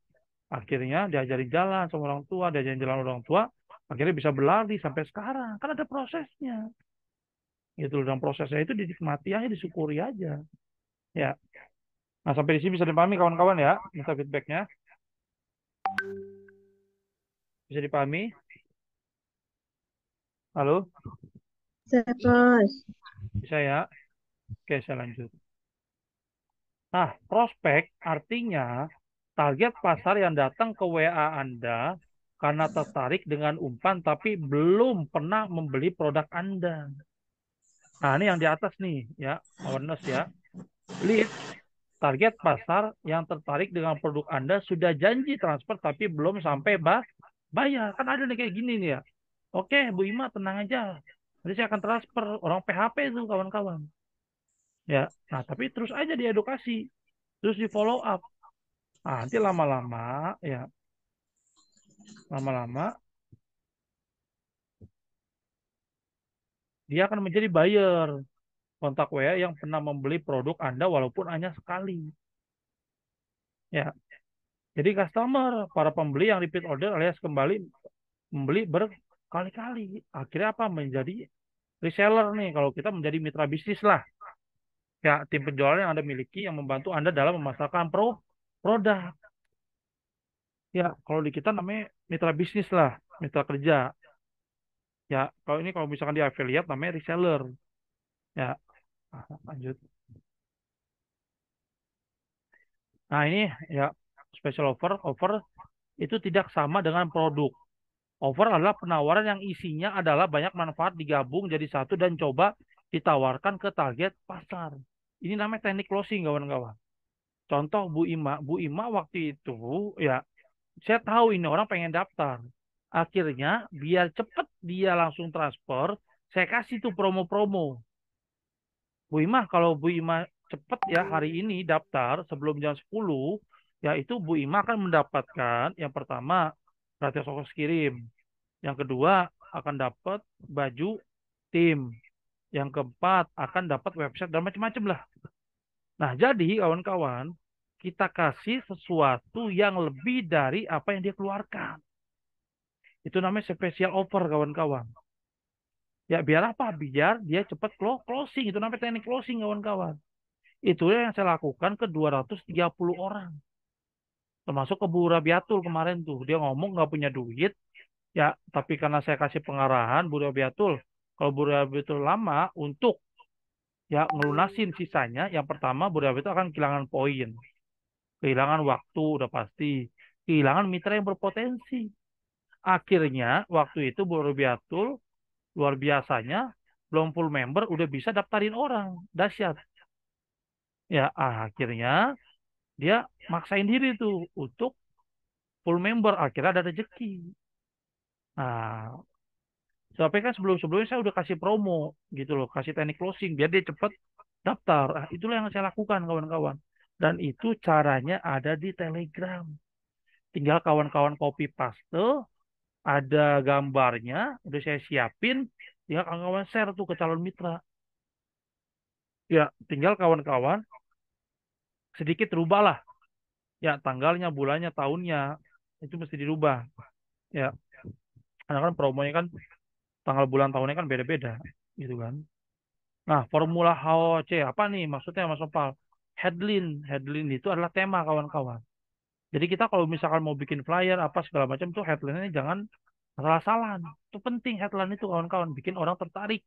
akhirnya diajarin jalan sama orang tua, diajarin jalan orang tua, akhirnya bisa berlari sampai sekarang. Kan ada prosesnya. Gitu loh, dan prosesnya itu dinikmati aja, disyukuri aja. Ya. Nah, sampai di sini bisa dipahami kawan-kawan ya, minta feedbacknya. Bisa dipahami? Halo? Terus. Bisa ya? Oke, saya lanjut. Nah, prospek artinya target pasar yang datang ke WA Anda karena tertarik dengan umpan tapi belum pernah membeli produk Anda. Nah, ini yang di atas nih ya, awareness ya. Lead, target pasar yang tertarik dengan produk Anda sudah janji transfer tapi belum sampai bayar. Kan ada nih kayak gini nih ya. Oke, Bu Ima tenang aja. Nanti saya akan transfer orang PHP itu kawan-kawan. Ya, nah tapi terus aja diedukasi, terus di follow up. Nah, nanti lama-lama ya, lama-lama dia akan menjadi buyer. kontak WA yang pernah membeli produk Anda walaupun hanya sekali. Ya, jadi customer, para pembeli yang repeat order alias kembali membeli berkali-kali. Akhirnya apa? Menjadi reseller nih. Kalau kita menjadi mitra bisnis lah. Ya, tim penjualan yang Anda miliki yang membantu Anda dalam memasarkan produk. Ya, kalau di kita namanya mitra bisnis lah, mitra kerja. Ya, kalau misalkan di affiliate namanya reseller. Ya, lanjut. Nah, ini ya special offer itu tidak sama dengan produk. Offer adalah penawaran yang isinya adalah banyak manfaat digabung jadi satu dan coba ditawarkan ke target pasar. Ini namanya teknik closing, kawan-kawan. Contoh Bu Ima waktu itu ya saya tahu ini orang pengen daftar. Akhirnya biar cepet dia langsung transfer, saya kasih tuh promo-promo. Bu Ima, kalau Bu Ima cepet ya hari ini daftar sebelum jam 10, ya itu Bu Ima akan mendapatkan yang pertama gratis ongkos kirim. Yang kedua akan dapat baju tim. Yang keempat akan dapat website dan macam-macam lah. Nah, jadi kawan-kawan, kita kasih sesuatu yang lebih dari apa yang dia keluarkan. Itu namanya special offer, kawan-kawan. Ya, biar apa? Biar dia cepat closing. Itu namanya teknik closing, kawan-kawan. Itu yang saya lakukan ke 230 orang. Termasuk ke Bu Rabiatul kemarin tuh. Dia ngomong nggak punya duit. Ya, tapi karena saya kasih pengarahan, Bu Rabiatul, kalau Bu Rabiatul lama untuk ya ngelunasin sisanya, yang pertama Bu Rabiatul akan kehilangan poin. Kehilangan waktu, udah pasti. Kehilangan mitra yang berpotensi. Akhirnya, waktu itu Bu Rabiatul, luar biasanya, belum full member, udah bisa daftarin orang. Dahsyat. Ya, akhirnya dia maksain diri tuh untuk full member. Akhirnya ada rezeki. Nah, tapi kan sebelum-sebelumnya saya udah kasih promo gitu loh, kasih teknik closing biar dia cepet daftar. Ah, itulah yang saya lakukan kawan-kawan. Dan itu caranya ada di Telegram. Tinggal kawan-kawan copy paste, ada gambarnya, udah saya siapin, tinggal kawan-kawan share tuh ke calon mitra. Ya, tinggal kawan-kawan sedikit rubah lah. Ya, tanggalnya, bulannya, tahunnya, itu mesti dirubah. Ya, karena kan promonya kan tanggal bulan tahunnya kan beda-beda, gitu kan. Nah, formula HOC apa nih maksudnya Mas Opal? Headline itu adalah tema kawan-kawan. Jadi kita kalau misalkan mau bikin flyer apa segala macam tuh headline-nya jangan salah-salahan. Itu penting headline itu kawan-kawan, bikin orang tertarik.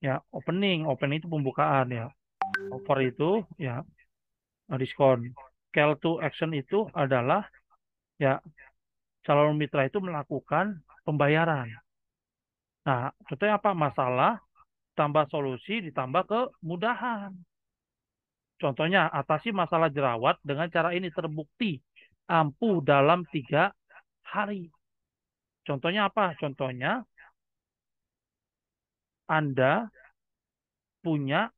Ya, opening itu pembukaan ya. Offer itu ya diskon. Call to action itu adalah ya calon mitra itu melakukan pembayaran. Nah, contohnya apa? Masalah tambah solusi ditambah kemudahan. Contohnya, atasi masalah jerawat dengan cara ini terbukti ampuh dalam 3 hari. Contohnya apa? Contohnya, Anda punya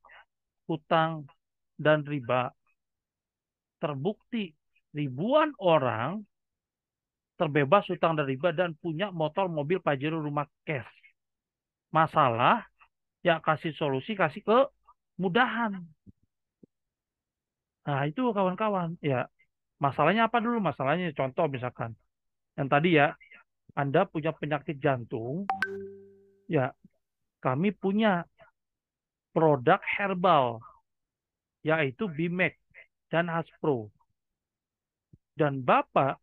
hutang dan riba. Terbukti ribuan orang terbebas hutang dan riba dan punya motor, mobil, pajero, rumah cash. Masalah, ya kasih solusi, kasih kemudahan. Nah, itu kawan-kawan. Ya, masalahnya apa dulu? Masalahnya contoh misalkan. Yang tadi ya, Anda punya penyakit jantung, ya kami punya produk herbal, yaitu Bimek dan Haspro. Dan Bapak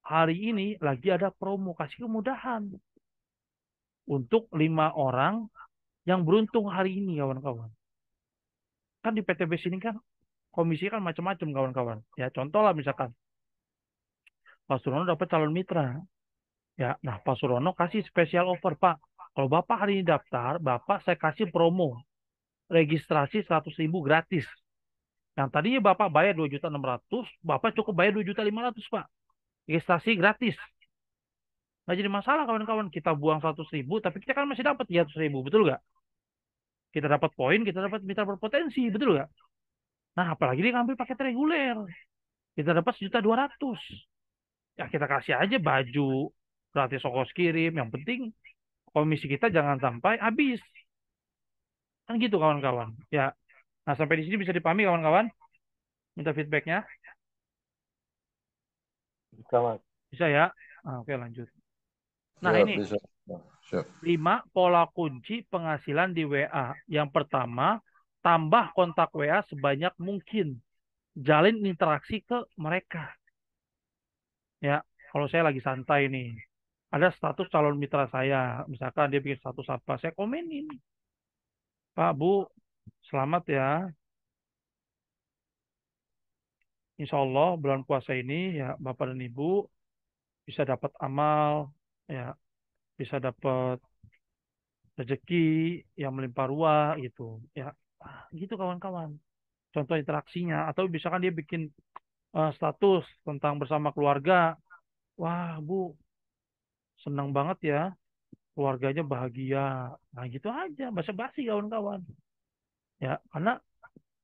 hari ini lagi ada promo, kasih kemudahan untuk 5 orang yang beruntung hari ini, kawan-kawan. Kan di PTB sini kan komisi kan macam-macam, kawan-kawan. Ya, contoh lah misalkan Pak Surono dapat calon mitra. Ya, nah Pak Surono kasih spesial offer, Pak. Kalau Bapak hari ini daftar, Bapak saya kasih promo. Registrasi 100.000 gratis. Yang tadinya Bapak bayar 2.600.000, Bapak cukup bayar 2.500.000, Pak. Registrasi gratis. Nggak jadi masalah kawan-kawan. Kita buang 100.000, tapi kita kan masih dapat 300.000, betul nggak? Kita dapat poin, kita dapat mitra berpotensi, betul nggak? Nah, apalagi dia ngambil paket reguler. Kita dapat 1.200.000. Ya kita kasih aja baju, gratis ongkos kirim. Yang penting komisi kita jangan sampai habis. Kan gitu kawan-kawan. Ya. Nah, sampai di sini bisa dipahami kawan-kawan? Minta feedbacknya. Bisa, Mas. Bisa ya? Ah, oke, lanjut. Nah, Ya, ini bisa. Siap. 5 pola kunci penghasilan di WA. Yang pertama, tambah kontak WA sebanyak mungkin. Jalin interaksi ke mereka. Ya, kalau saya lagi santai nih. Ada status calon mitra saya. Misalkan dia bikin status apa, saya komenin. Pak, Bu, selamat ya. Insya Allah bulan puasa ini ya Bapak dan Ibu bisa dapat amal, ya bisa dapat rezeki yang melimpah ruah gitu. Ya, gitu kawan-kawan. Contoh interaksinya. Atau misalkan dia bikin status tentang bersama keluarga. Wah, Bu, senang banget ya. Keluarganya bahagia. Nah, gitu aja. Basa-basi kawan-kawan. Ya, karena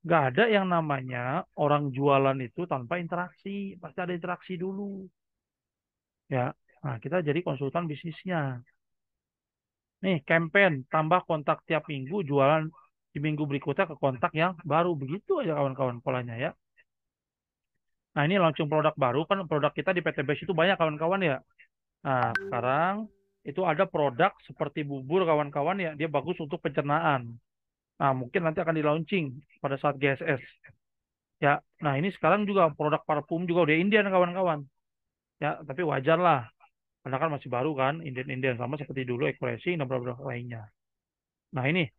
nggak ada yang namanya orang jualan itu tanpa interaksi. Pasti ada interaksi dulu. Ya, nah kita jadi konsultan bisnisnya. Nih, campaign tambah kontak tiap minggu, jualan di minggu berikutnya ke kontak yang baru. Begitu aja kawan-kawan polanya ya. Nah, ini launching produk baru kan produk kita di PT Base itu banyak kawan-kawan ya. Nah, sekarang itu ada produk seperti bubur kawan-kawan ya, dia bagus untuk pencernaan. Nah, mungkin nanti akan di launching pada saat GSS. Ya, nah ini sekarang juga produk parfum juga udah Indian kawan-kawan. Ya, tapi wajar lah. Karena kan masih baru kan, Indian-Indian sama seperti dulu Expressing dan produk lainnya. Nah, ini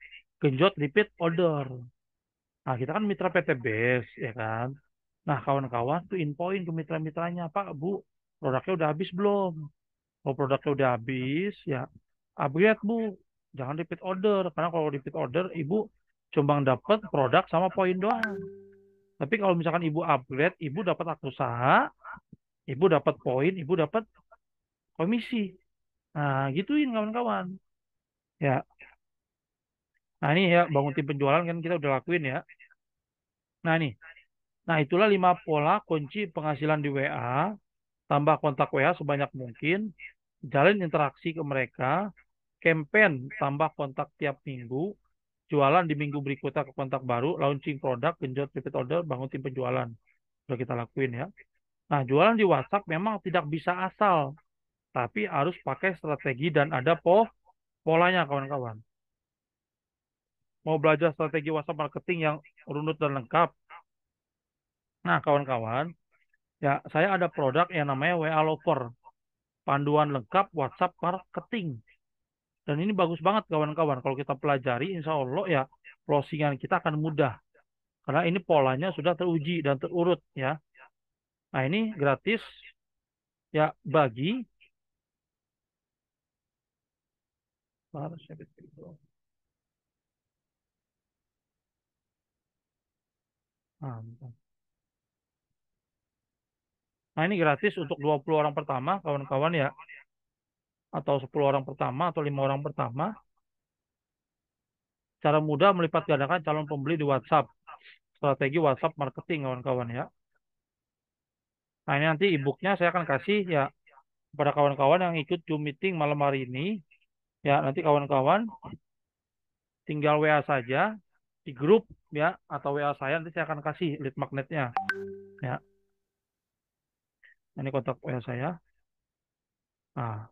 genjot repeat order. Nah, kita kan mitra PT Base, ya kan? Nah, kawan-kawan tuh infoin ke mitra-mitranya, Pak, Bu, produknya udah habis belum? Kalau produknya udah habis, ya upgrade, Bu. Jangan repeat order, karena kalau repeat order, Ibu cuma dapat produk sama poin doang. Tapi kalau misalkan Ibu upgrade, Ibu dapat hak usaha, Ibu dapat poin, Ibu dapat komisi. Nah, gituin kawan-kawan. Ya, nah ini ya bangun tim penjualan kan kita udah lakuin ya. Nah, nih. Nah, itulah 5 pola kunci penghasilan di WA. Tambah kontak WA sebanyak mungkin. Jalin interaksi ke mereka. Campaign tambah kontak tiap minggu. Jualan di minggu berikutnya ke kontak baru. Launching produk, genjot repeat order, bangun tim penjualan. Sudah kita lakuin ya. Nah, jualan di WhatsApp memang tidak bisa asal. Tapi harus pakai strategi dan ada polanya kawan-kawan. Mau belajar strategi WhatsApp marketing yang runut dan lengkap. Nah, kawan-kawan, ya saya ada produk yang namanya WA Lover. Panduan lengkap WhatsApp marketing. Dan ini bagus banget kawan-kawan. Kalau kita pelajari, insya Allah ya closingan kita akan mudah. Karena ini polanya sudah teruji dan terurut ya. Nah ini gratis ya bagi. Nah ini gratis untuk 20 orang pertama kawan-kawan ya. Atau 10 orang pertama atau 5 orang pertama. Cara mudah melipat gandakan calon pembeli di WhatsApp. Strategi WhatsApp marketing kawan-kawan ya. Nah ini nanti e-booknya saya akan kasih ya kepada kawan-kawan yang ikut Zoom meeting malam hari ini. Ya nanti kawan-kawan tinggal WA saja di grup ya atau WA saya nanti saya akan kasih lead magnetnya. Ya, ini kontak WA saya. Nah,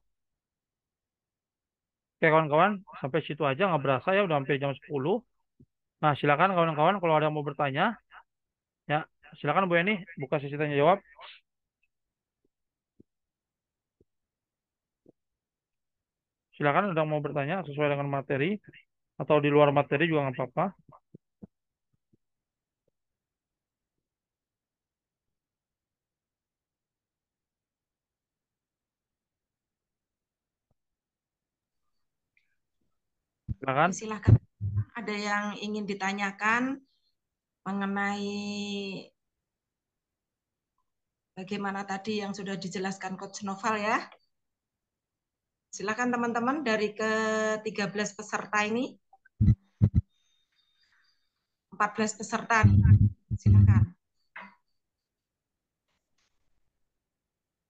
oke kawan-kawan, sampai situ aja nggak berasa ya udah hampir jam 10. Nah, silakan kawan-kawan kalau ada yang mau bertanya, ya silakan Bu Yani buka sesi tanya jawab. Silakan udah mau bertanya sesuai dengan materi atau di luar materi juga nggak apa-apa. Silakan. Silakan. Ada yang ingin ditanyakan mengenai bagaimana tadi yang sudah dijelaskan Coach Noval ya. Silakan teman-teman dari ke-13 peserta ini. 14 peserta nih. Silakan.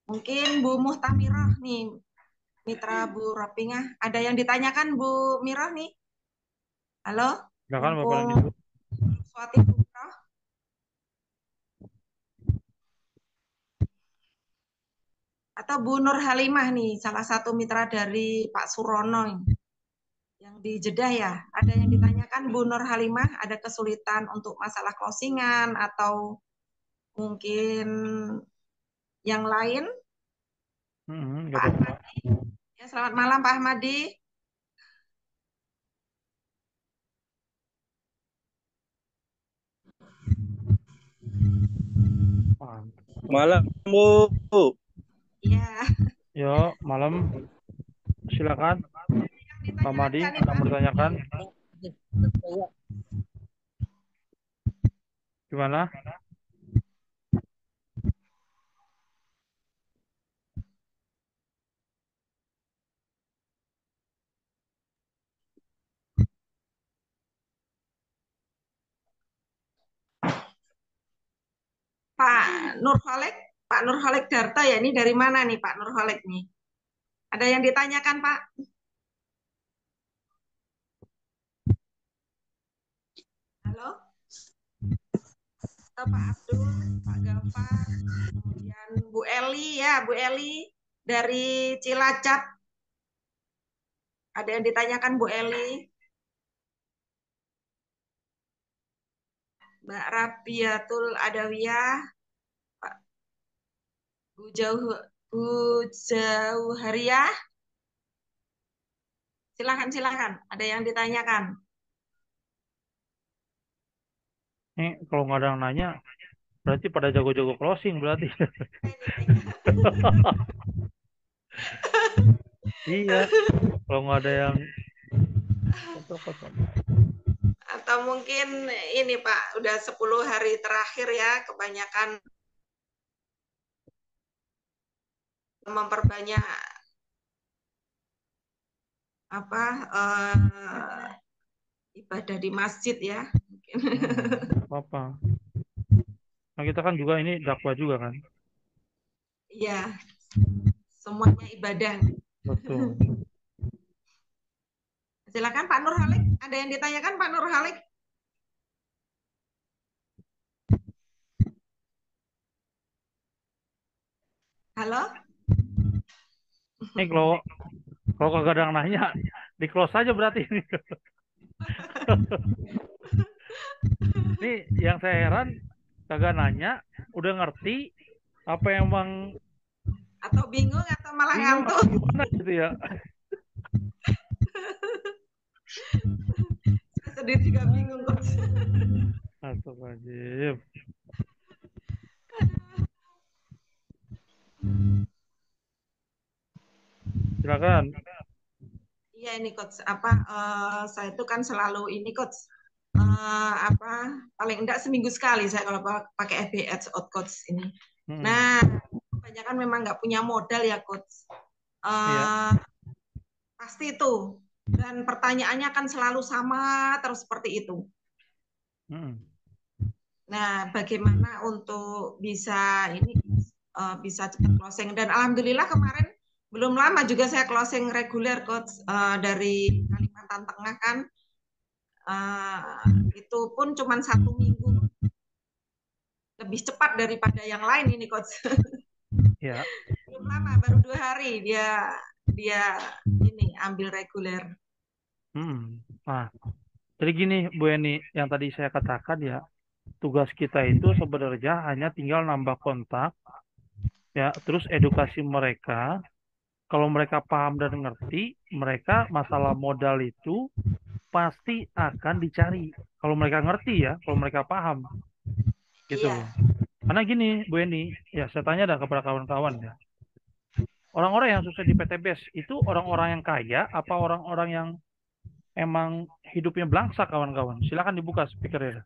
Mungkin Bu Muhtamirah nih, mitra Bu Ropingah. Ada yang ditanyakan Bu Mirah nih? Halo? Silakan Bapak Mumpung Lanjut. Swati Putra atau Bu Nur Halimah nih, salah satu mitra dari Pak Surono yang di Jeddah ya. Ada yang ditanyakan Bu Nur Halimah, ada kesulitan untuk masalah closingan atau mungkin yang lain? Nggak Pak apa-apa. Ahmadi. Ya, selamat malam Pak Ahmadi. Malam, Bu. Ya, Yo, malam. Silakan Pak Madi, ditanyakan ada yang mau ditanyakan? Gimana? Pak Nurholik Darto ya, ini dari mana nih Pak Nurholik nih? Ada yang ditanyakan Pak? Halo? Atau Pak Abdul, Pak Gafar, kemudian Bu Eli ya, Bu Eli dari Cilacap. Ada yang ditanyakan Bu Eli? Mbak Rabiatul Adawiyah, Pak Bu Jauhariah. Silakan. Ada yang ditanyakan? Nih, kalau nggak ada yang nanya, berarti pada jago-jago closing berarti. Iya, kalau nggak ada yang kotor-kotor. Atau mungkin ini Pak, udah 10 hari terakhir ya, kebanyakan memperbanyak ibadah di masjid ya. Apa? Nah, kita kan juga ini dakwah juga kan? Iya, semuanya ibadah. Betul. Silakan Pak Nurhalik, ada yang ditanyakan Pak Nurhalik? Halo? Nih kalau kagak ada yang nanya, di close aja berarti ini. Nih yang saya heran kagak nanya, udah ngerti apa yang emang Atau bingung atau malah bingung ngantuk? apa gimana gitu ya. Saya sendiri juga bingung kok. Astagfirullahaladzim. Silakan. Iya ini coach, saya itu kan selalu ini coach, paling enggak seminggu sekali saya kalau pakai FB Ads out coach ini. Nah, kebanyakan memang nggak punya modal ya coach. Iya. Pasti itu. Dan pertanyaannya kan selalu sama terus seperti itu. Nah, bagaimana untuk bisa bisa cepat closing, dan alhamdulillah kemarin belum lama juga saya closing reguler coach dari Kalimantan Tengah kan, itu pun cuma 1 minggu, lebih cepat daripada yang lain ini coach. Ya. Belum lama, baru 2 hari dia ini ambil reguler. Nah, jadi gini Bu Eni, yang tadi saya katakan ya, tugas kita itu sebenarnya hanya tinggal nambah kontak, ya, terus edukasi mereka. Kalau mereka paham dan ngerti, mereka masalah modal itu pasti akan dicari. Kalau mereka ngerti ya, kalau mereka paham, gitu loh. Karena gini Bu Eni, ya saya tanya dah kepada kawan-kawan ya, orang-orang yang sukses di PTBS itu orang-orang yang kaya, apa orang-orang yang emang hidupnya belangsak kawan-kawan? Silakan dibuka speakernya.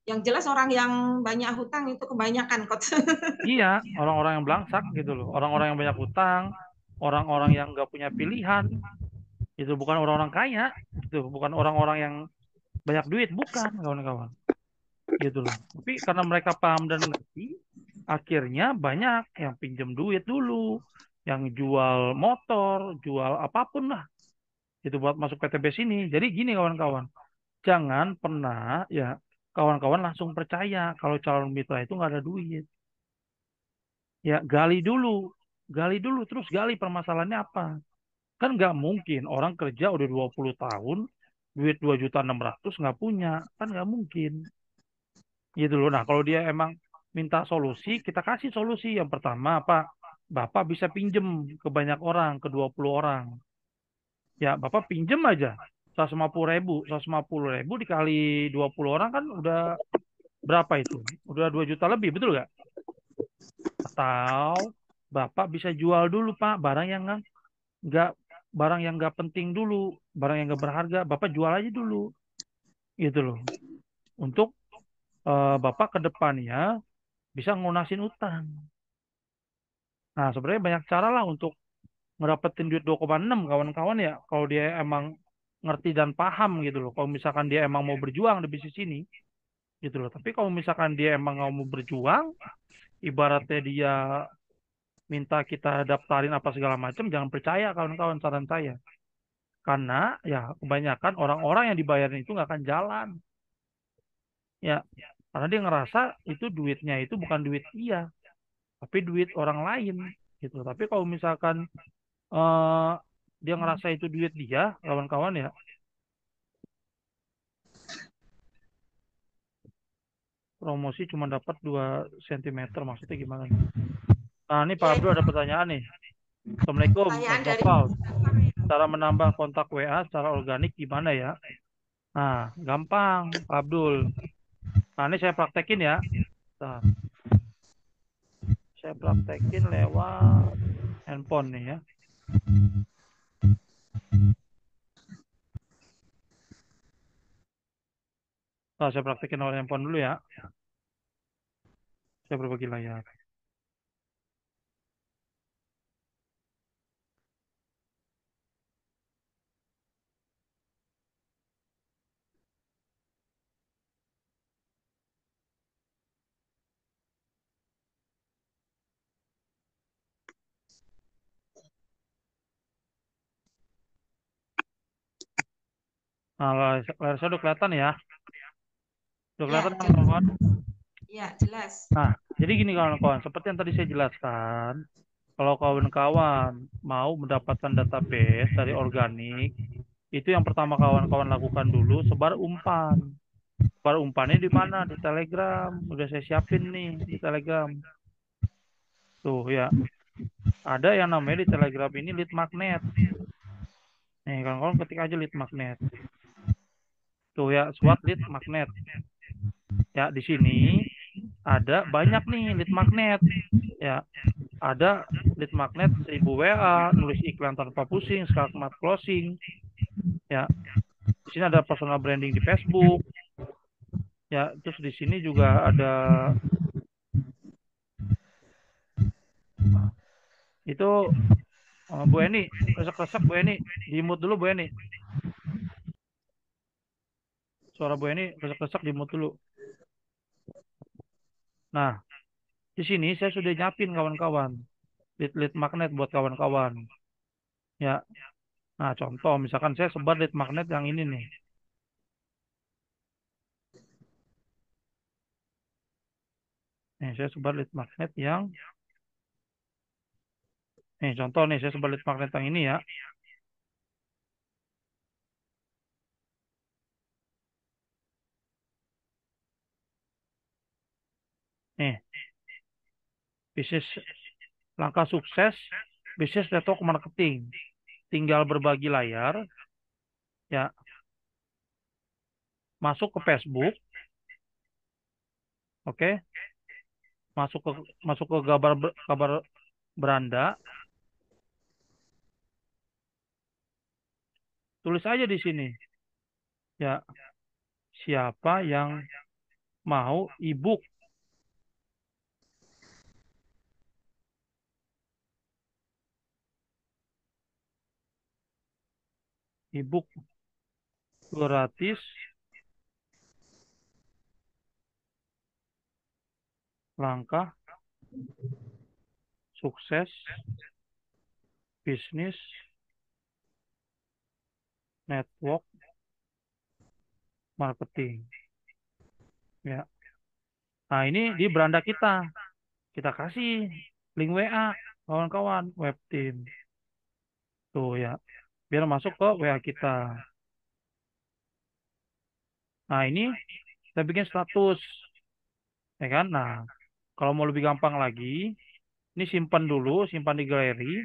Yang jelas orang yang banyak hutang itu kebanyakan coach. Iya, orang-orang yang belangsak gitu loh. Orang-orang yang banyak hutang, orang-orang yang nggak punya pilihan, itu bukan orang-orang kaya, gitu. Bukan orang-orang yang banyak duit, bukan kawan-kawan. Gitu loh. Tapi karena mereka paham dan ngerti, akhirnya banyak yang pinjam duit dulu, yang jual motor, jual apapun lah. itu buat masuk PTB sini. Jadi gini kawan-kawan, jangan pernah ya kawan-kawan langsung percaya kalau calon mitra itu nggak ada duit. Ya gali dulu, terus gali permasalahannya apa. Kan nggak mungkin orang kerja udah 20 tahun, duit 2.600.000 nggak punya, kan nggak mungkin. Gitu loh. Nah, kalau dia emang minta solusi, kita kasih solusi. Yang pertama, Pak, Bapak bisa pinjem ke banyak orang, ke 20 orang. Ya, Bapak pinjem aja 150.000. 150.000 dikali 20 orang kan udah berapa itu? Udah 2 juta lebih, betul nggak? Atau Bapak bisa jual dulu, Pak, nggak barang yang nggak penting dulu, barang yang nggak berharga, Bapak jual aja dulu, gitu loh. Untuk Bapak ke depannya bisa ngunasin utang. Nah, sebenarnya banyak cara lah untuk ngedapetin duit 2,6 kawan-kawan ya. Kalau dia emang ngerti dan paham gitu loh. Kalau misalkan dia emang mau berjuang di bisnis ini gitu loh. Tapi kalau misalkan dia emang nggak mau berjuang, ibaratnya dia minta kita daftarin apa segala macam, jangan percaya kawan-kawan saran saya. Karena ya kebanyakan orang-orang yang dibayarin itu nggak akan jalan. Ya, karena dia ngerasa itu duitnya itu bukan duit dia, tapi duit orang lain gitu. Tapi kalau misalkan eh dia ngerasa itu duit dia, kawan-kawan ya, promosi cuma dapat 2 cm, maksudnya gimana nih? Nah, ini Pak Ya, Abdul ada pertanyaan nih. Assalamualaikum Mas pertanyaan dari Noval. Cara menambah kontak WA secara organik gimana ya? Nah, gampang Pak Abdul. Nah, ini saya praktekin ya. Nah, saya praktekin lewat handphone nih ya. Nah, saya praktekin lewat handphone dulu ya. Saya berbagi layar. Nah, layar saya udah kelihatan ya. Udah ya, kelihatan kan, jelas. kawan? Ya, jelas. Nah, jadi gini kawan-kawan, seperti yang tadi saya jelaskan, kalau kawan-kawan mau mendapatkan database dari organik, itu yang pertama kawan-kawan lakukan dulu, sebar umpan. Sebar umpannya di mana? Di Telegram. Udah saya siapin nih di Telegram. Tuh ya, ada yang namanya di Telegram ini lead magnet. Nih, kawan-kawan ketik aja lead magnet. Tuh ya, SWOT lead magnet. Ya, di sini ada banyak nih lead magnet. Ya, ada lead magnet 1000 WA, nulis iklan tanpa pusing, smart closing. Ya, di sini ada personal branding di Facebook. Ya, terus di sini juga ada itu Bu Eni, resek-resek Bu Eni, di mute dulu Bu Eni. Suara Bu Eni resek-resek di mute dulu. Nah, di sini saya sudah nyapin kawan-kawan, lead magnet buat kawan-kawan. Ya, nah contoh misalkan saya sebar lead magnet yang ini nih. Nih, saya sebar lead magnet yang nih contoh nih saya sebar lead magnet yang ini ya. Nih, bisnis langkah sukses bisnis network marketing. Tinggal berbagi layar, ya, masuk ke Facebook, oke, masuk ke kabar beranda, tulis aja di sini, ya, siapa yang mau ebook, ebook gratis, langkah sukses bisnis network marketing. Ya. Nah, ini di beranda kita. Kita kasih link WA kawan-kawan web team. Tuh ya. Biar masuk ke WA kita. Nah, ini kita bikin status. Ya kan? Nah, kalau mau lebih gampang lagi, ini simpan dulu, simpan di galeri,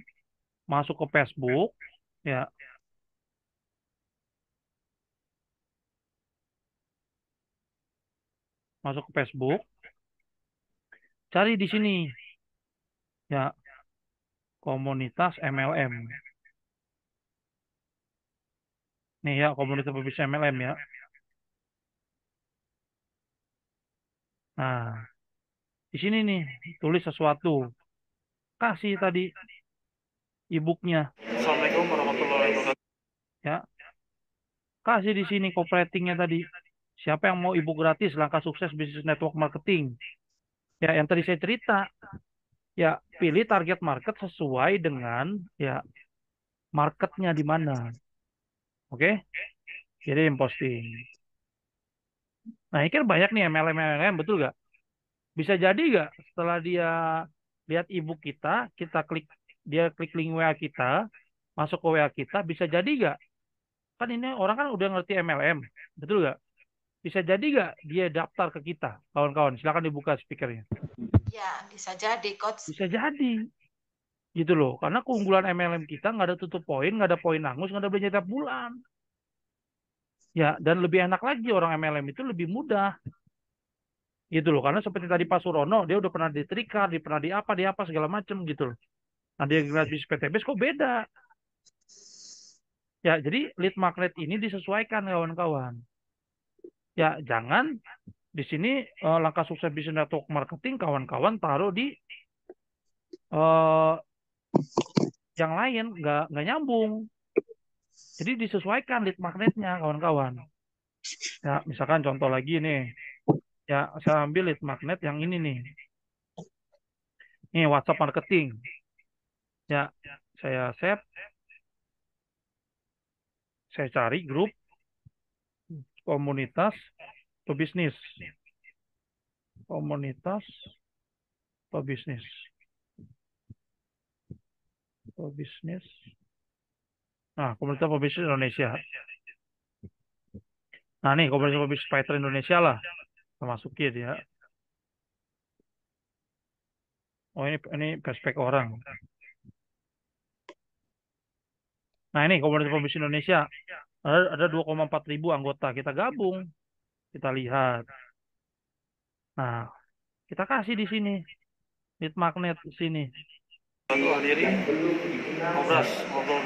masuk ke Facebook, ya, masuk ke Facebook, cari di sini, ya, komunitas MLM. Nih ya, komunitas pebisnis MLM ya. Nah, di sini nih, tulis sesuatu. Kasih tadi e-booknya. Assalamualaikum warahmatullahi wabarakatuh. Ya, kasih di sini ratingnya tadi. Siapa yang mau e-book gratis, langkah sukses bisnis network marketing. Ya, yang tadi saya cerita. Ya, pilih target market sesuai dengan ya marketnya di mana. Oke? Jadi posting. Nah, ini kan banyak nih MLM, betul nggak? Bisa jadi nggak setelah dia lihat e-book kita, dia klik link WA kita, masuk ke WA kita, bisa jadi nggak? Kan ini orang kan udah ngerti MLM, betul nggak? Bisa jadi nggak dia daftar ke kita, kawan-kawan? Silakan dibuka speakernya. Ya, bisa jadi, Coach. Bisa jadi, gitu loh. Karena keunggulan MLM kita nggak ada tutup poin, nggak ada poin hangus, nggak ada belanja tiap bulan. Ya, dan lebih enak lagi orang MLM itu lebih mudah. Gitu loh. Karena seperti tadi Pak Surono, dia udah pernah di Trikar, dia pernah di apa segala macam gitu loh. Nah, dia gratis PTBS kok beda. Ya, jadi lead magnet ini disesuaikan kawan-kawan. Ya, jangan di sini langkah sukses bisnis network marketing kawan-kawan taruh di eh, yang lain, nggak nyambung. Jadi disesuaikan lead magnetnya kawan-kawan. Ya, misalkan contoh lagi nih. Ya, saya ambil lead magnet yang ini nih. Ini WhatsApp marketing. Ya, saya save, saya cari grup komunitas pebisnis. Komunitas pebisnis. Pebisnis. Nah, komunitas pebisnis Indonesia. Nah, nih komunitas pebisnis fighter Indonesia lah. Masukin dia. Oh, ini prospek orang. Nah, ini komunitas pebisnis Indonesia. Ada 2,4 ribu anggota. Kita gabung. Kita lihat. Nah, kita kasih di sini. Lead magnet di sini. Ngobrol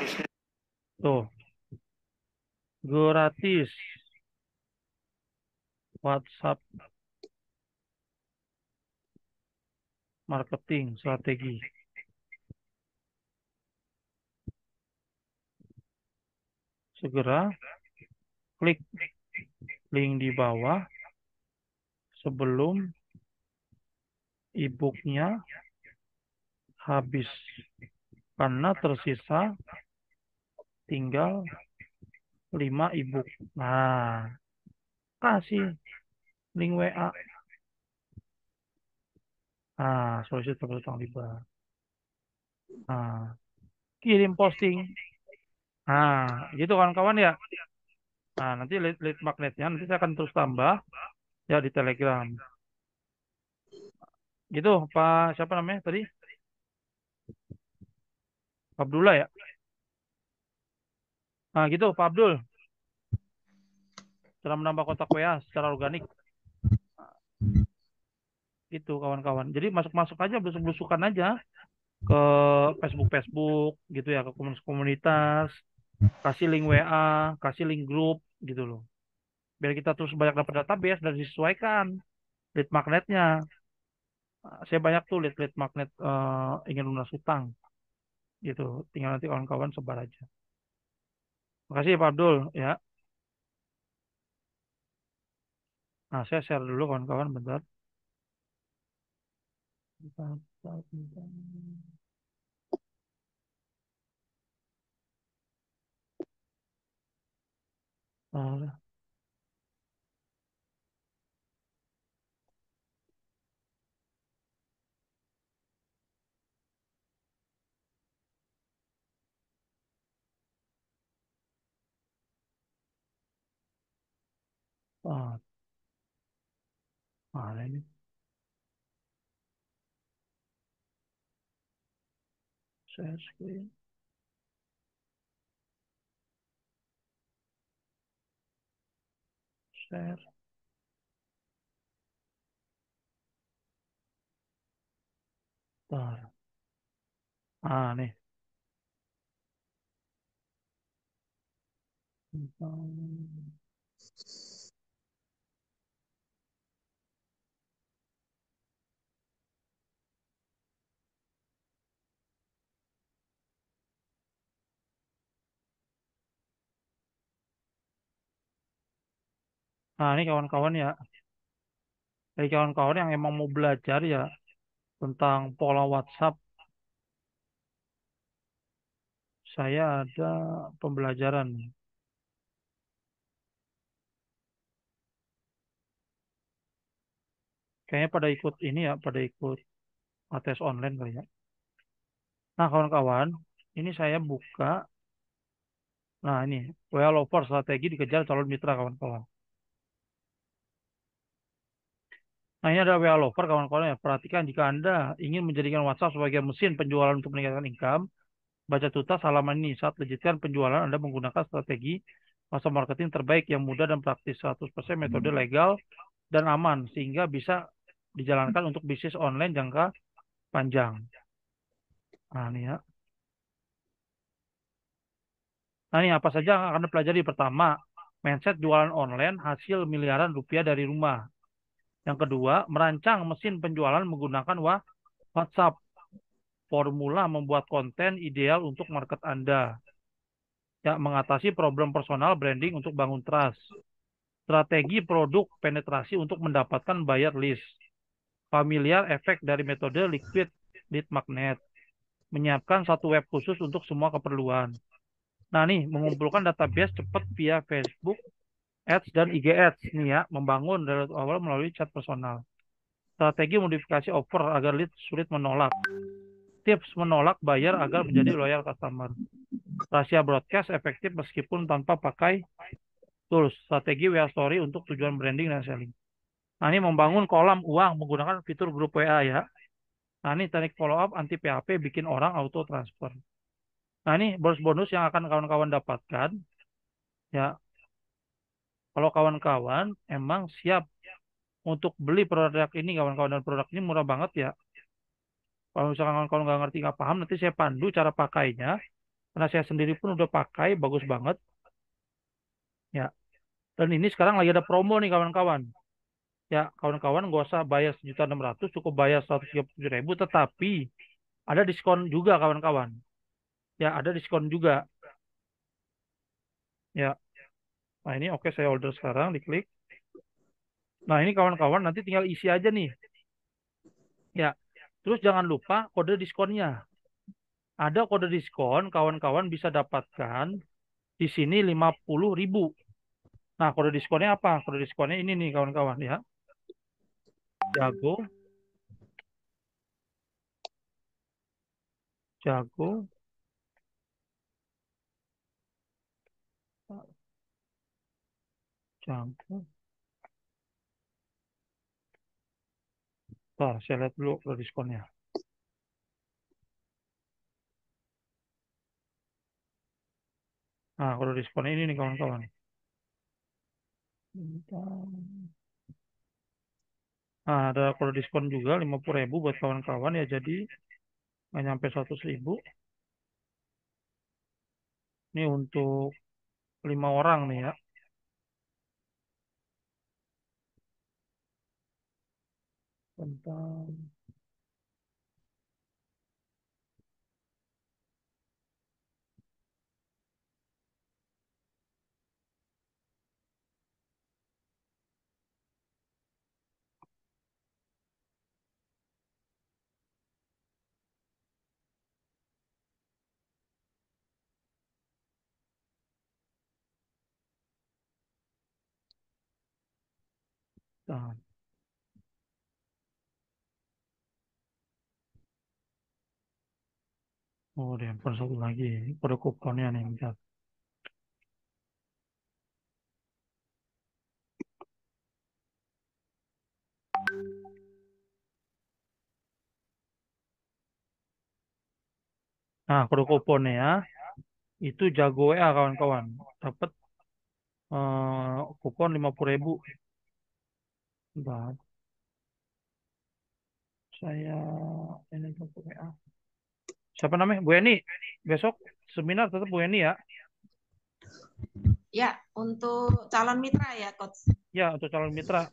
bisnis. Tuh. Gratis. WhatsApp marketing strategi. Segera klik link di bawah sebelum e-booknya habis. Karena tersisa tinggal 5 e-book. Nah, kasih link WA. Nah, solusi terutang libat. Nah, kirim posting. Nah, gitu kawan-kawan ya. Nah, nanti lead magnetnya nanti saya akan terus tambah ya di Telegram. Gitu, Pak siapa namanya tadi? Abdullah ya. Nah, gitu Pak Abdul. Cara menambah kontak WA secara organik. Gitu kawan-kawan. Jadi masuk-masuk aja, blusuk-blusukan aja ke Facebook gitu ya, ke komunitas, kasih link WA, kasih link grup gitu loh. Biar kita terus banyak dapat database dan disesuaikan lead magnetnya. Saya banyak tuh lead magnet ingin lunas hutang gitu. Tinggal nanti kawan-kawan sebar aja. Makasih ya Pak Abdul ya. Nah, saya share dulu kawan-kawan bentar. Bentar. Bentar. Ah, mana ini? Share screen. Share. Bentar. Ah, nih. Bentar. Nah, ini kawan-kawan ya. Dari kawan-kawan yang emang mau belajar ya tentang pola WhatsApp, saya ada pembelajaran. Kayaknya pada ikut ini ya, pada ikut tes online kali ya. Nah, kawan-kawan, ini saya buka. Nah, ini WA Lover strategi dikejar calon mitra kawan-kawan. Nah, ini ada WA Lover kawan-kawan ya. Perhatikan jika Anda ingin menjadikan WhatsApp sebagai mesin penjualan untuk meningkatkan income, baca tuntas halaman ini. Saat legitkan penjualan, Anda menggunakan strategi masa marketing terbaik yang mudah dan praktis. 100% metode legal dan aman sehingga bisa dijalankan untuk bisnis online jangka panjang. Nah, ini ya. Nah, ini apa saja yang akan dipelajari? Pertama, mindset jualan online hasil miliaran rupiah dari rumah. Yang kedua, merancang mesin penjualan menggunakan WhatsApp. Formula membuat konten ideal untuk market Anda. Ya, mengatasi problem personal branding untuk bangun trust. Strategi produk penetrasi untuk mendapatkan buyer list. Familiar efek dari metode liquid lead magnet. Menyiapkan satu web khusus untuk semua keperluan. Nah, nih, mengumpulkan database cepat via Facebook Ads dan IG Ads. Nih ya, membangun dari awal melalui chat personal. Strategi modifikasi offer agar lead sulit menolak. Tips menolak buyer agar menjadi loyal customer. Rahasia broadcast efektif meskipun tanpa pakai tools. Strategi WA Story untuk tujuan branding dan selling. Nah, ini membangun kolam uang menggunakan fitur grup WA ya. Nah, ini teknik follow up anti PHP bikin orang auto transfer. Nah, ini bonus-bonus yang akan kawan-kawan dapatkan. Ya, kalau kawan-kawan emang siap untuk beli produk ini, kawan-kawan, dan produk ini murah banget ya. Kalau misalkan kawan-kawan nggak ngerti, nggak paham, nanti saya pandu cara pakainya. Karena saya sendiri pun udah pakai, bagus banget. Ya, dan ini sekarang lagi ada promo nih kawan-kawan. Ya, kawan-kawan nggak usah bayar 1.600.000, cukup bayar 137.000, tetapi ada diskon juga kawan-kawan. Ya, ada diskon juga. Ya, nah ini oke, saya order sekarang, diklik. Nah, ini kawan-kawan nanti tinggal isi aja nih. Ya, terus jangan lupa kode diskonnya. Ada kode diskon, kawan-kawan bisa dapatkan di sini 50.000. Nah, kode diskonnya apa? Kode diskonnya ini nih kawan-kawan ya. Jago, jago, jago. Nah, saya lihat dulu kode diskonnya. Nah, kode diskonnya ini nih kawan-kawan. Nah, ada kode diskon juga 50.000 buat kawan-kawan ya. Jadi nggak nyampe 100.000. Ini untuk 5 orang nih ya. Tentang Nah, oh, ada handphone satu lagi. Kode kuponnya nih. Bentar. Nah, kode kuponnya ya. Itu Jago WA kawan-kawan. Dapat kupon 50.000. Bentar. Saya ini Jago WA. Siapa namanya? Bu Eni. Besok seminar tetap Bu Eni ya. Ya, untuk calon mitra ya, Coach. Ya, untuk calon mitra.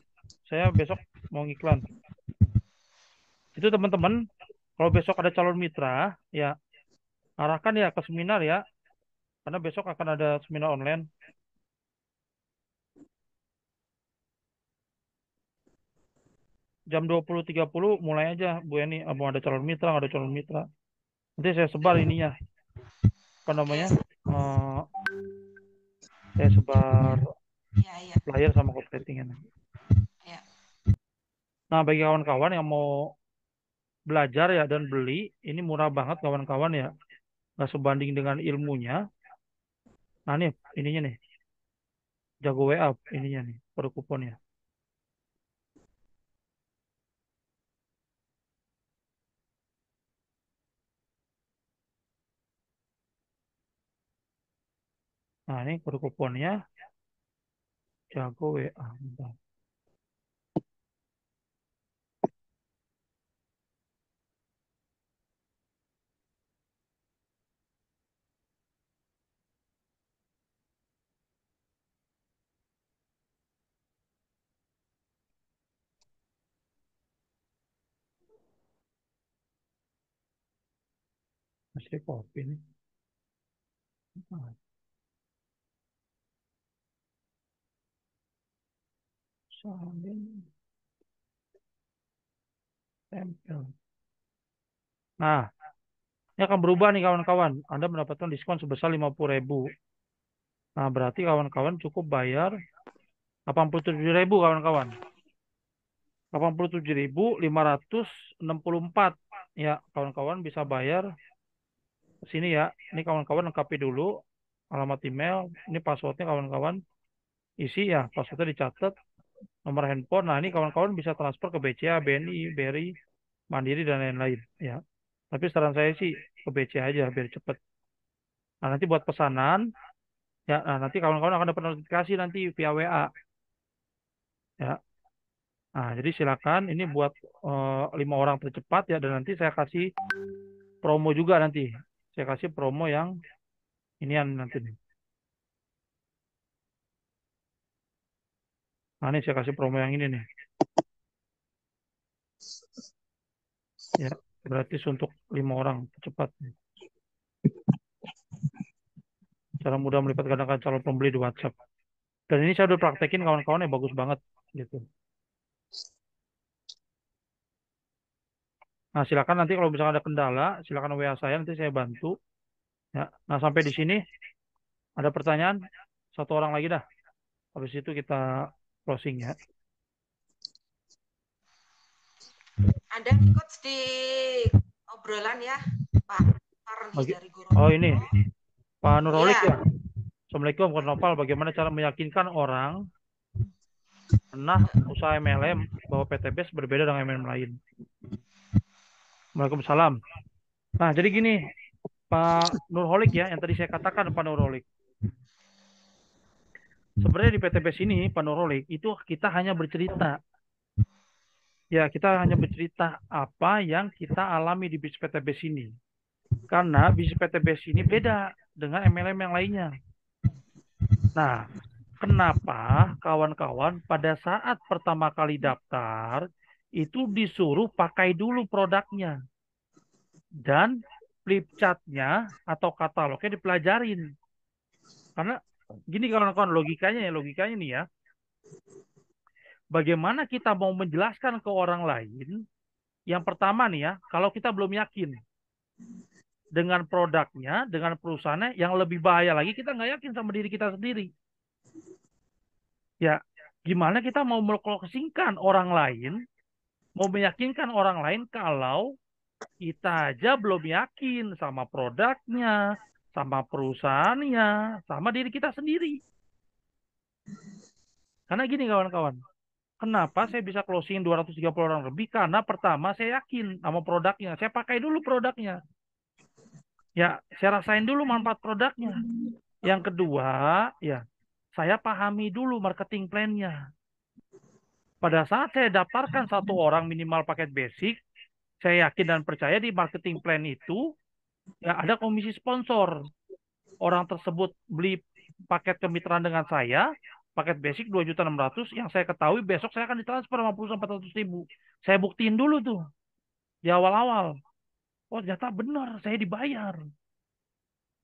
Saya besok mau ngiklan. Itu teman-teman, kalau besok ada calon mitra, ya arahkan ya ke seminar ya. Karena besok akan ada seminar online. Jam 20.30 mulai aja Bu Eni. Mau ada calon mitra, nggak ada calon mitra. Nanti saya sebar ininya. Apa namanya? Eh, saya sebar Ya, ya, flyer sama copywriting-nya. ya. Nah, bagi kawan-kawan yang mau belajar ya dan beli, ini murah banget kawan-kawan ya. Nggak sebanding dengan ilmunya. Nah, nih ininya nih. Jago WA ininya nih, kode kuponnya. Nah, ini kode kuponnya Jago WA. Bentar. Masih copy nih. Nah, salin, tempel. Nah, ini akan berubah nih kawan-kawan. Anda mendapatkan diskon sebesar 50.000. Nah, berarti kawan-kawan cukup bayar 87.000 kawan-kawan. 87.564. Ya, kawan-kawan bisa bayar ke sini ya. Ini kawan-kawan lengkapi dulu alamat email. Ini passwordnya kawan-kawan isi ya. Passwordnya dicatat. Nomor handphone. Nah, ini kawan-kawan bisa transfer ke BCA, BNI, BRI, Mandiri, dan lain-lain. Ya. Tapi saran saya sih ke BCA aja biar cepet. Nah, nanti buat pesanan. Ya, nah, nanti kawan-kawan akan dapat notifikasi nanti via WA. Ya. Nah, jadi silakan ini buat 5 orang tercepat ya, dan nanti saya kasih promo juga nanti. Saya kasih promo yang inian nanti nih. Nah, ini saya kasih promo yang ini nih. Ya, gratis untuk 5 orang tercepat. Cara mudah melipat gandakan calon pembeli di WhatsApp. Dan ini saya udah praktekin kawan-kawan ya, bagus banget gitu. Nah, silakan nanti kalau misalkan ada kendala, silakan WA saya nanti saya bantu. Ya. Nah, sampai di sini ada pertanyaan? Satu orang lagi dah. Habis itu kita closing ya. Ada nih, Coach, di obrolan ya, Pak Pardi dari Guru. Oh, ini Pak Nurolik Iya. ya. Assalamualaikum, Pak Noval. Bagaimana cara meyakinkan orang pernah usaha MLM bahwa PTBS berbeda dengan MLM lain? Waalaikumsalam. Nah, jadi gini, Pak Nurholik ya, yang tadi saya katakan Pak Nurholik. Sebenarnya di PTBS ini, Pak Nurholik, itu kita hanya bercerita. Ya, kita hanya bercerita apa yang kita alami di bisnis PTBS ini. Karena bisnis PTBS ini beda dengan MLM yang lainnya. Nah, kenapa kawan-kawan pada saat pertama kali daftar itu disuruh pakai dulu produknya dan flip chartnya atau katalognya dipelajarin. Karena gini kawan-kawan, logikanya nih ya. Bagaimana kita mau menjelaskan ke orang lain? Yang pertama nih ya, kalau kita belum yakin dengan produknya, dengan perusahaannya, yang lebih bahaya lagi kita nggak yakin sama diri kita sendiri. Ya, Gimana kita mau mengclosingkan orang lain, mau meyakinkan orang lain kalau kita aja belum yakin sama produknya, sama perusahaannya, sama diri kita sendiri. Karena gini kawan-kawan, kenapa saya bisa closing 230 orang lebih? Karena pertama saya yakin sama produknya. Saya pakai dulu produknya. Ya, saya rasain dulu manfaat produknya. Yang kedua, ya, saya pahami dulu marketing plan-nya. Pada saat saya daftarkan satu orang minimal paket basic, saya yakin dan percaya di marketing plan itu ya ada komisi sponsor. Orang tersebut beli paket kemitraan dengan saya, paket basic 2.600.000, yang saya ketahui besok saya akan ditransfer 50.000 sampai 100.000. Saya buktiin dulu tuh di awal-awal. Oh ternyata benar, saya dibayar.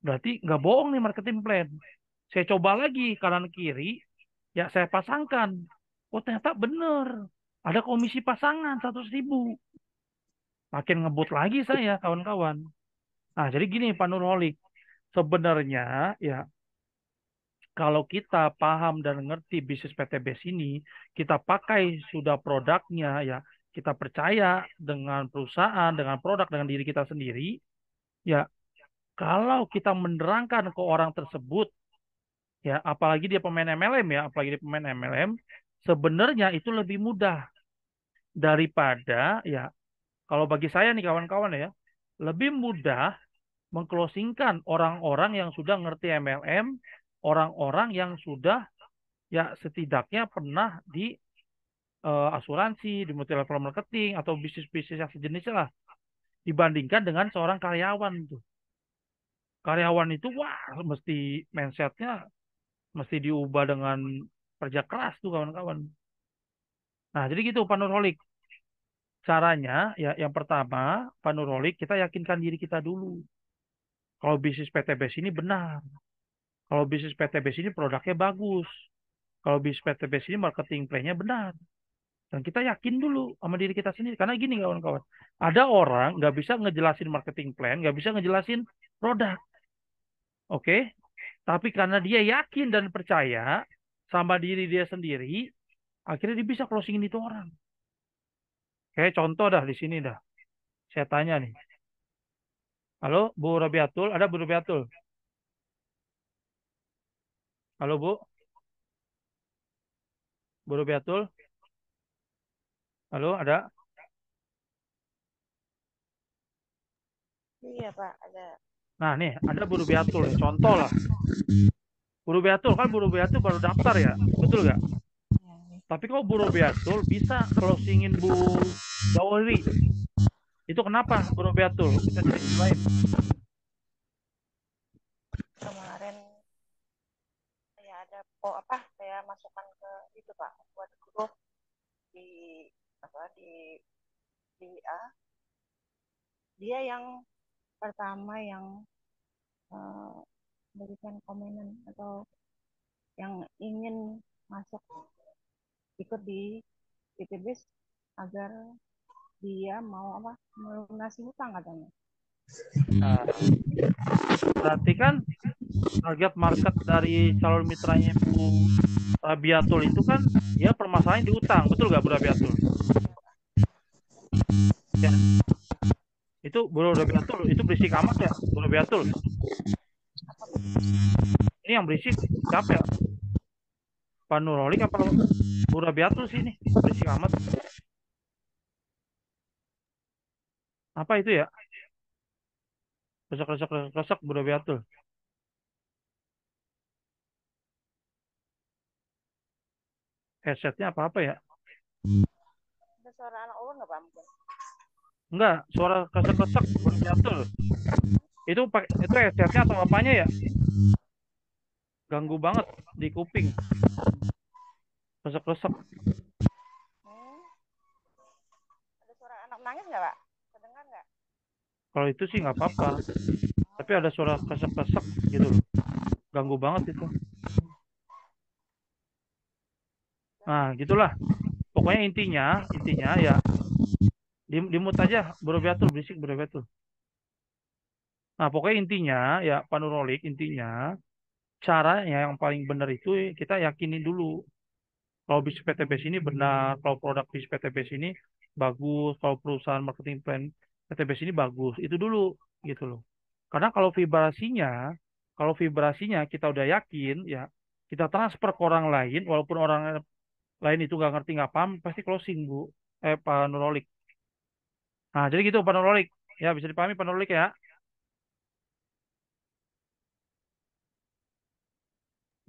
Berarti nggak bohong nih marketing plan. Saya coba lagi kanan kiri, ya saya pasangkan. Oh ternyata benar, ada komisi pasangan 100.000. Makin ngebut lagi saya kawan-kawan. Nah jadi gini Pak Nurholik, sebenarnya ya kalau kita paham dan ngerti bisnis PTBS ini, kita pakai sudah produknya ya, kita percaya dengan perusahaan, dengan produk, dengan diri kita sendiri, ya kalau kita menerangkan ke orang tersebut, ya apalagi dia pemain MLM ya, apalagi dia pemain MLM, sebenarnya itu lebih mudah daripada ya kalau bagi saya nih kawan-kawan ya, lebih mudah mengclosingkan orang-orang yang sudah ngerti MLM, orang-orang yang sudah ya setidaknya pernah di asuransi, di multi level marketing atau bisnis-bisnis yang sejenisnya lah, dibandingkan dengan seorang karyawan tuh. Karyawan itu wah mesti mindsetnya mesti diubah dengan kerja keras tuh kawan-kawan. Nah jadi gitu Pak Nurholik. Caranya ya yang pertama Pak Nurholik kita yakinkan diri kita dulu. Kalau bisnis PTBS ini benar. Kalau bisnis PTBS ini produknya bagus. Kalau bisnis PTBS ini marketing plan-nya benar. Dan kita yakin dulu sama diri kita sendiri. Karena gini kawan-kawan. Ada orang nggak bisa ngejelasin marketing plan, nggak bisa ngejelasin produk. Oke? Tapi karena dia yakin dan percaya sama diri dia sendiri, akhirnya dia bisa closingin itu orang. Kayak contoh dah di sini dah. Saya tanya nih. Halo, Bu Rabiatul, ada Bu Rabiatul? Halo, Bu. Bu Rabiatul? Halo, ada? Iya Pak, ada. Nah, nih, ada Bu Rabiatul nih. Contoh lah. Bu Rabiatul kan Bu Rabiatul baru daftar ya? Betul nggak? Tapi kalau Bu Rabiatul bisa closingin Bu Gauri. Itu kenapa Bu Rabiatul? Kita ceritain. Kemarin saya ada saya masukkan ke itu Pak, buat grup di di A. Dia yang pertama yang berikan komenan atau yang ingin masuk ikut di PTBS agar dia mau melunasi hutang katanya. Nah, berarti kan target market dari calon mitranya Bu Rabiatul itu kan ya permasalahan di utang, betul nggak Bu Rabiatul? Ya. Itu Bu Rabiatul, itu berisik amat ya Bu Rabiatul. Ini yang berisik siapa ya? Pak Nurholik apa Bu Rabiatul sih ini? Berisik amat. Apa itu ya? Resek Bu Rabiatul. Headsetnya apa ya? Ada suara anak ulun nggak Pak mungkin? Enggak, suara kesek-kesek Bu Rabiatul. Itu headsetnya atau apanya ya? Ganggu banget di kuping. Resek-resek. Ada suara anak nangis nggak Pak? Kedengar nggak? Kalau itu sih nggak apa-apa. Tapi ada suara kesek-kesek gitu loh. Ganggu banget itu. Nah, gitulah. Pokoknya intinya ya dimut aja Bu Rabiatul, berisik Bu Rabiatul. Nah, pokoknya intinya ya Pak Nurholik, intinya cara yang paling benar itu kita yakinin dulu Kalau bisnis PTBS ini benar, kalau produk bisnis PTBS ini bagus, kalau perusahaan marketing plan PTBS ini bagus. Itu dulu gitu loh. Karena kalau vibrasinya kita udah yakin ya, kita transfer ke orang lain, walaupun orang lain itu nggak ngerti nggak paham, pasti closing Bu. Pak Nurolik. Nah jadi gitu Pak Nurolik. Ya bisa dipahami Pak Nurolik ya.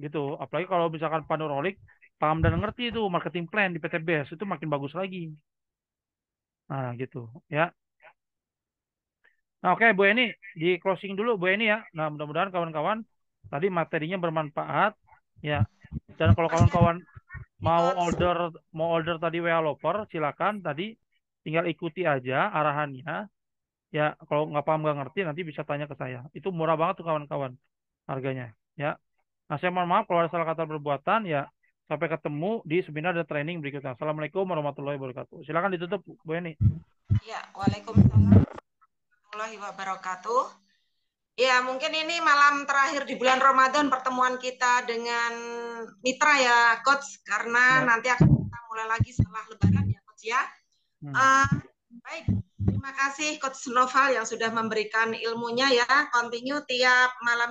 Gitu. Apalagi kalau misalkan Pak Nurolik paham dan ngerti itu marketing plan di PTBS itu makin bagus lagi. Nah gitu ya. Nah, oke Bu Eni, di closing dulu Bu Eni ya. Nah, mudah-mudahan kawan-kawan tadi materinya bermanfaat ya. Dan kalau kawan-kawan mau order tadi WA Lover, silakan tadi tinggal ikuti aja arahannya. Ya, kalau nggak paham nggak ngerti nanti bisa tanya ke saya. Itu murah banget tuh kawan-kawan harganya. Ya. Nah, saya mohon maaf kalau ada salah kata perbuatan ya. Sampai ketemu di seminar dan training berikutnya. Assalamualaikum warahmatullahi wabarakatuh. Silakan ditutup Bu Eni. Ya, Waalaikumsalam warahmatullahi wabarakatuh. Ya, mungkin ini malam terakhir di bulan Ramadan pertemuan kita dengan mitra ya, Coach, karena nanti akan kita mulai lagi setelah Lebaran ya, Coach ya. Baik, terima kasih Coach Noval yang sudah memberikan ilmunya ya. Continue tiap malam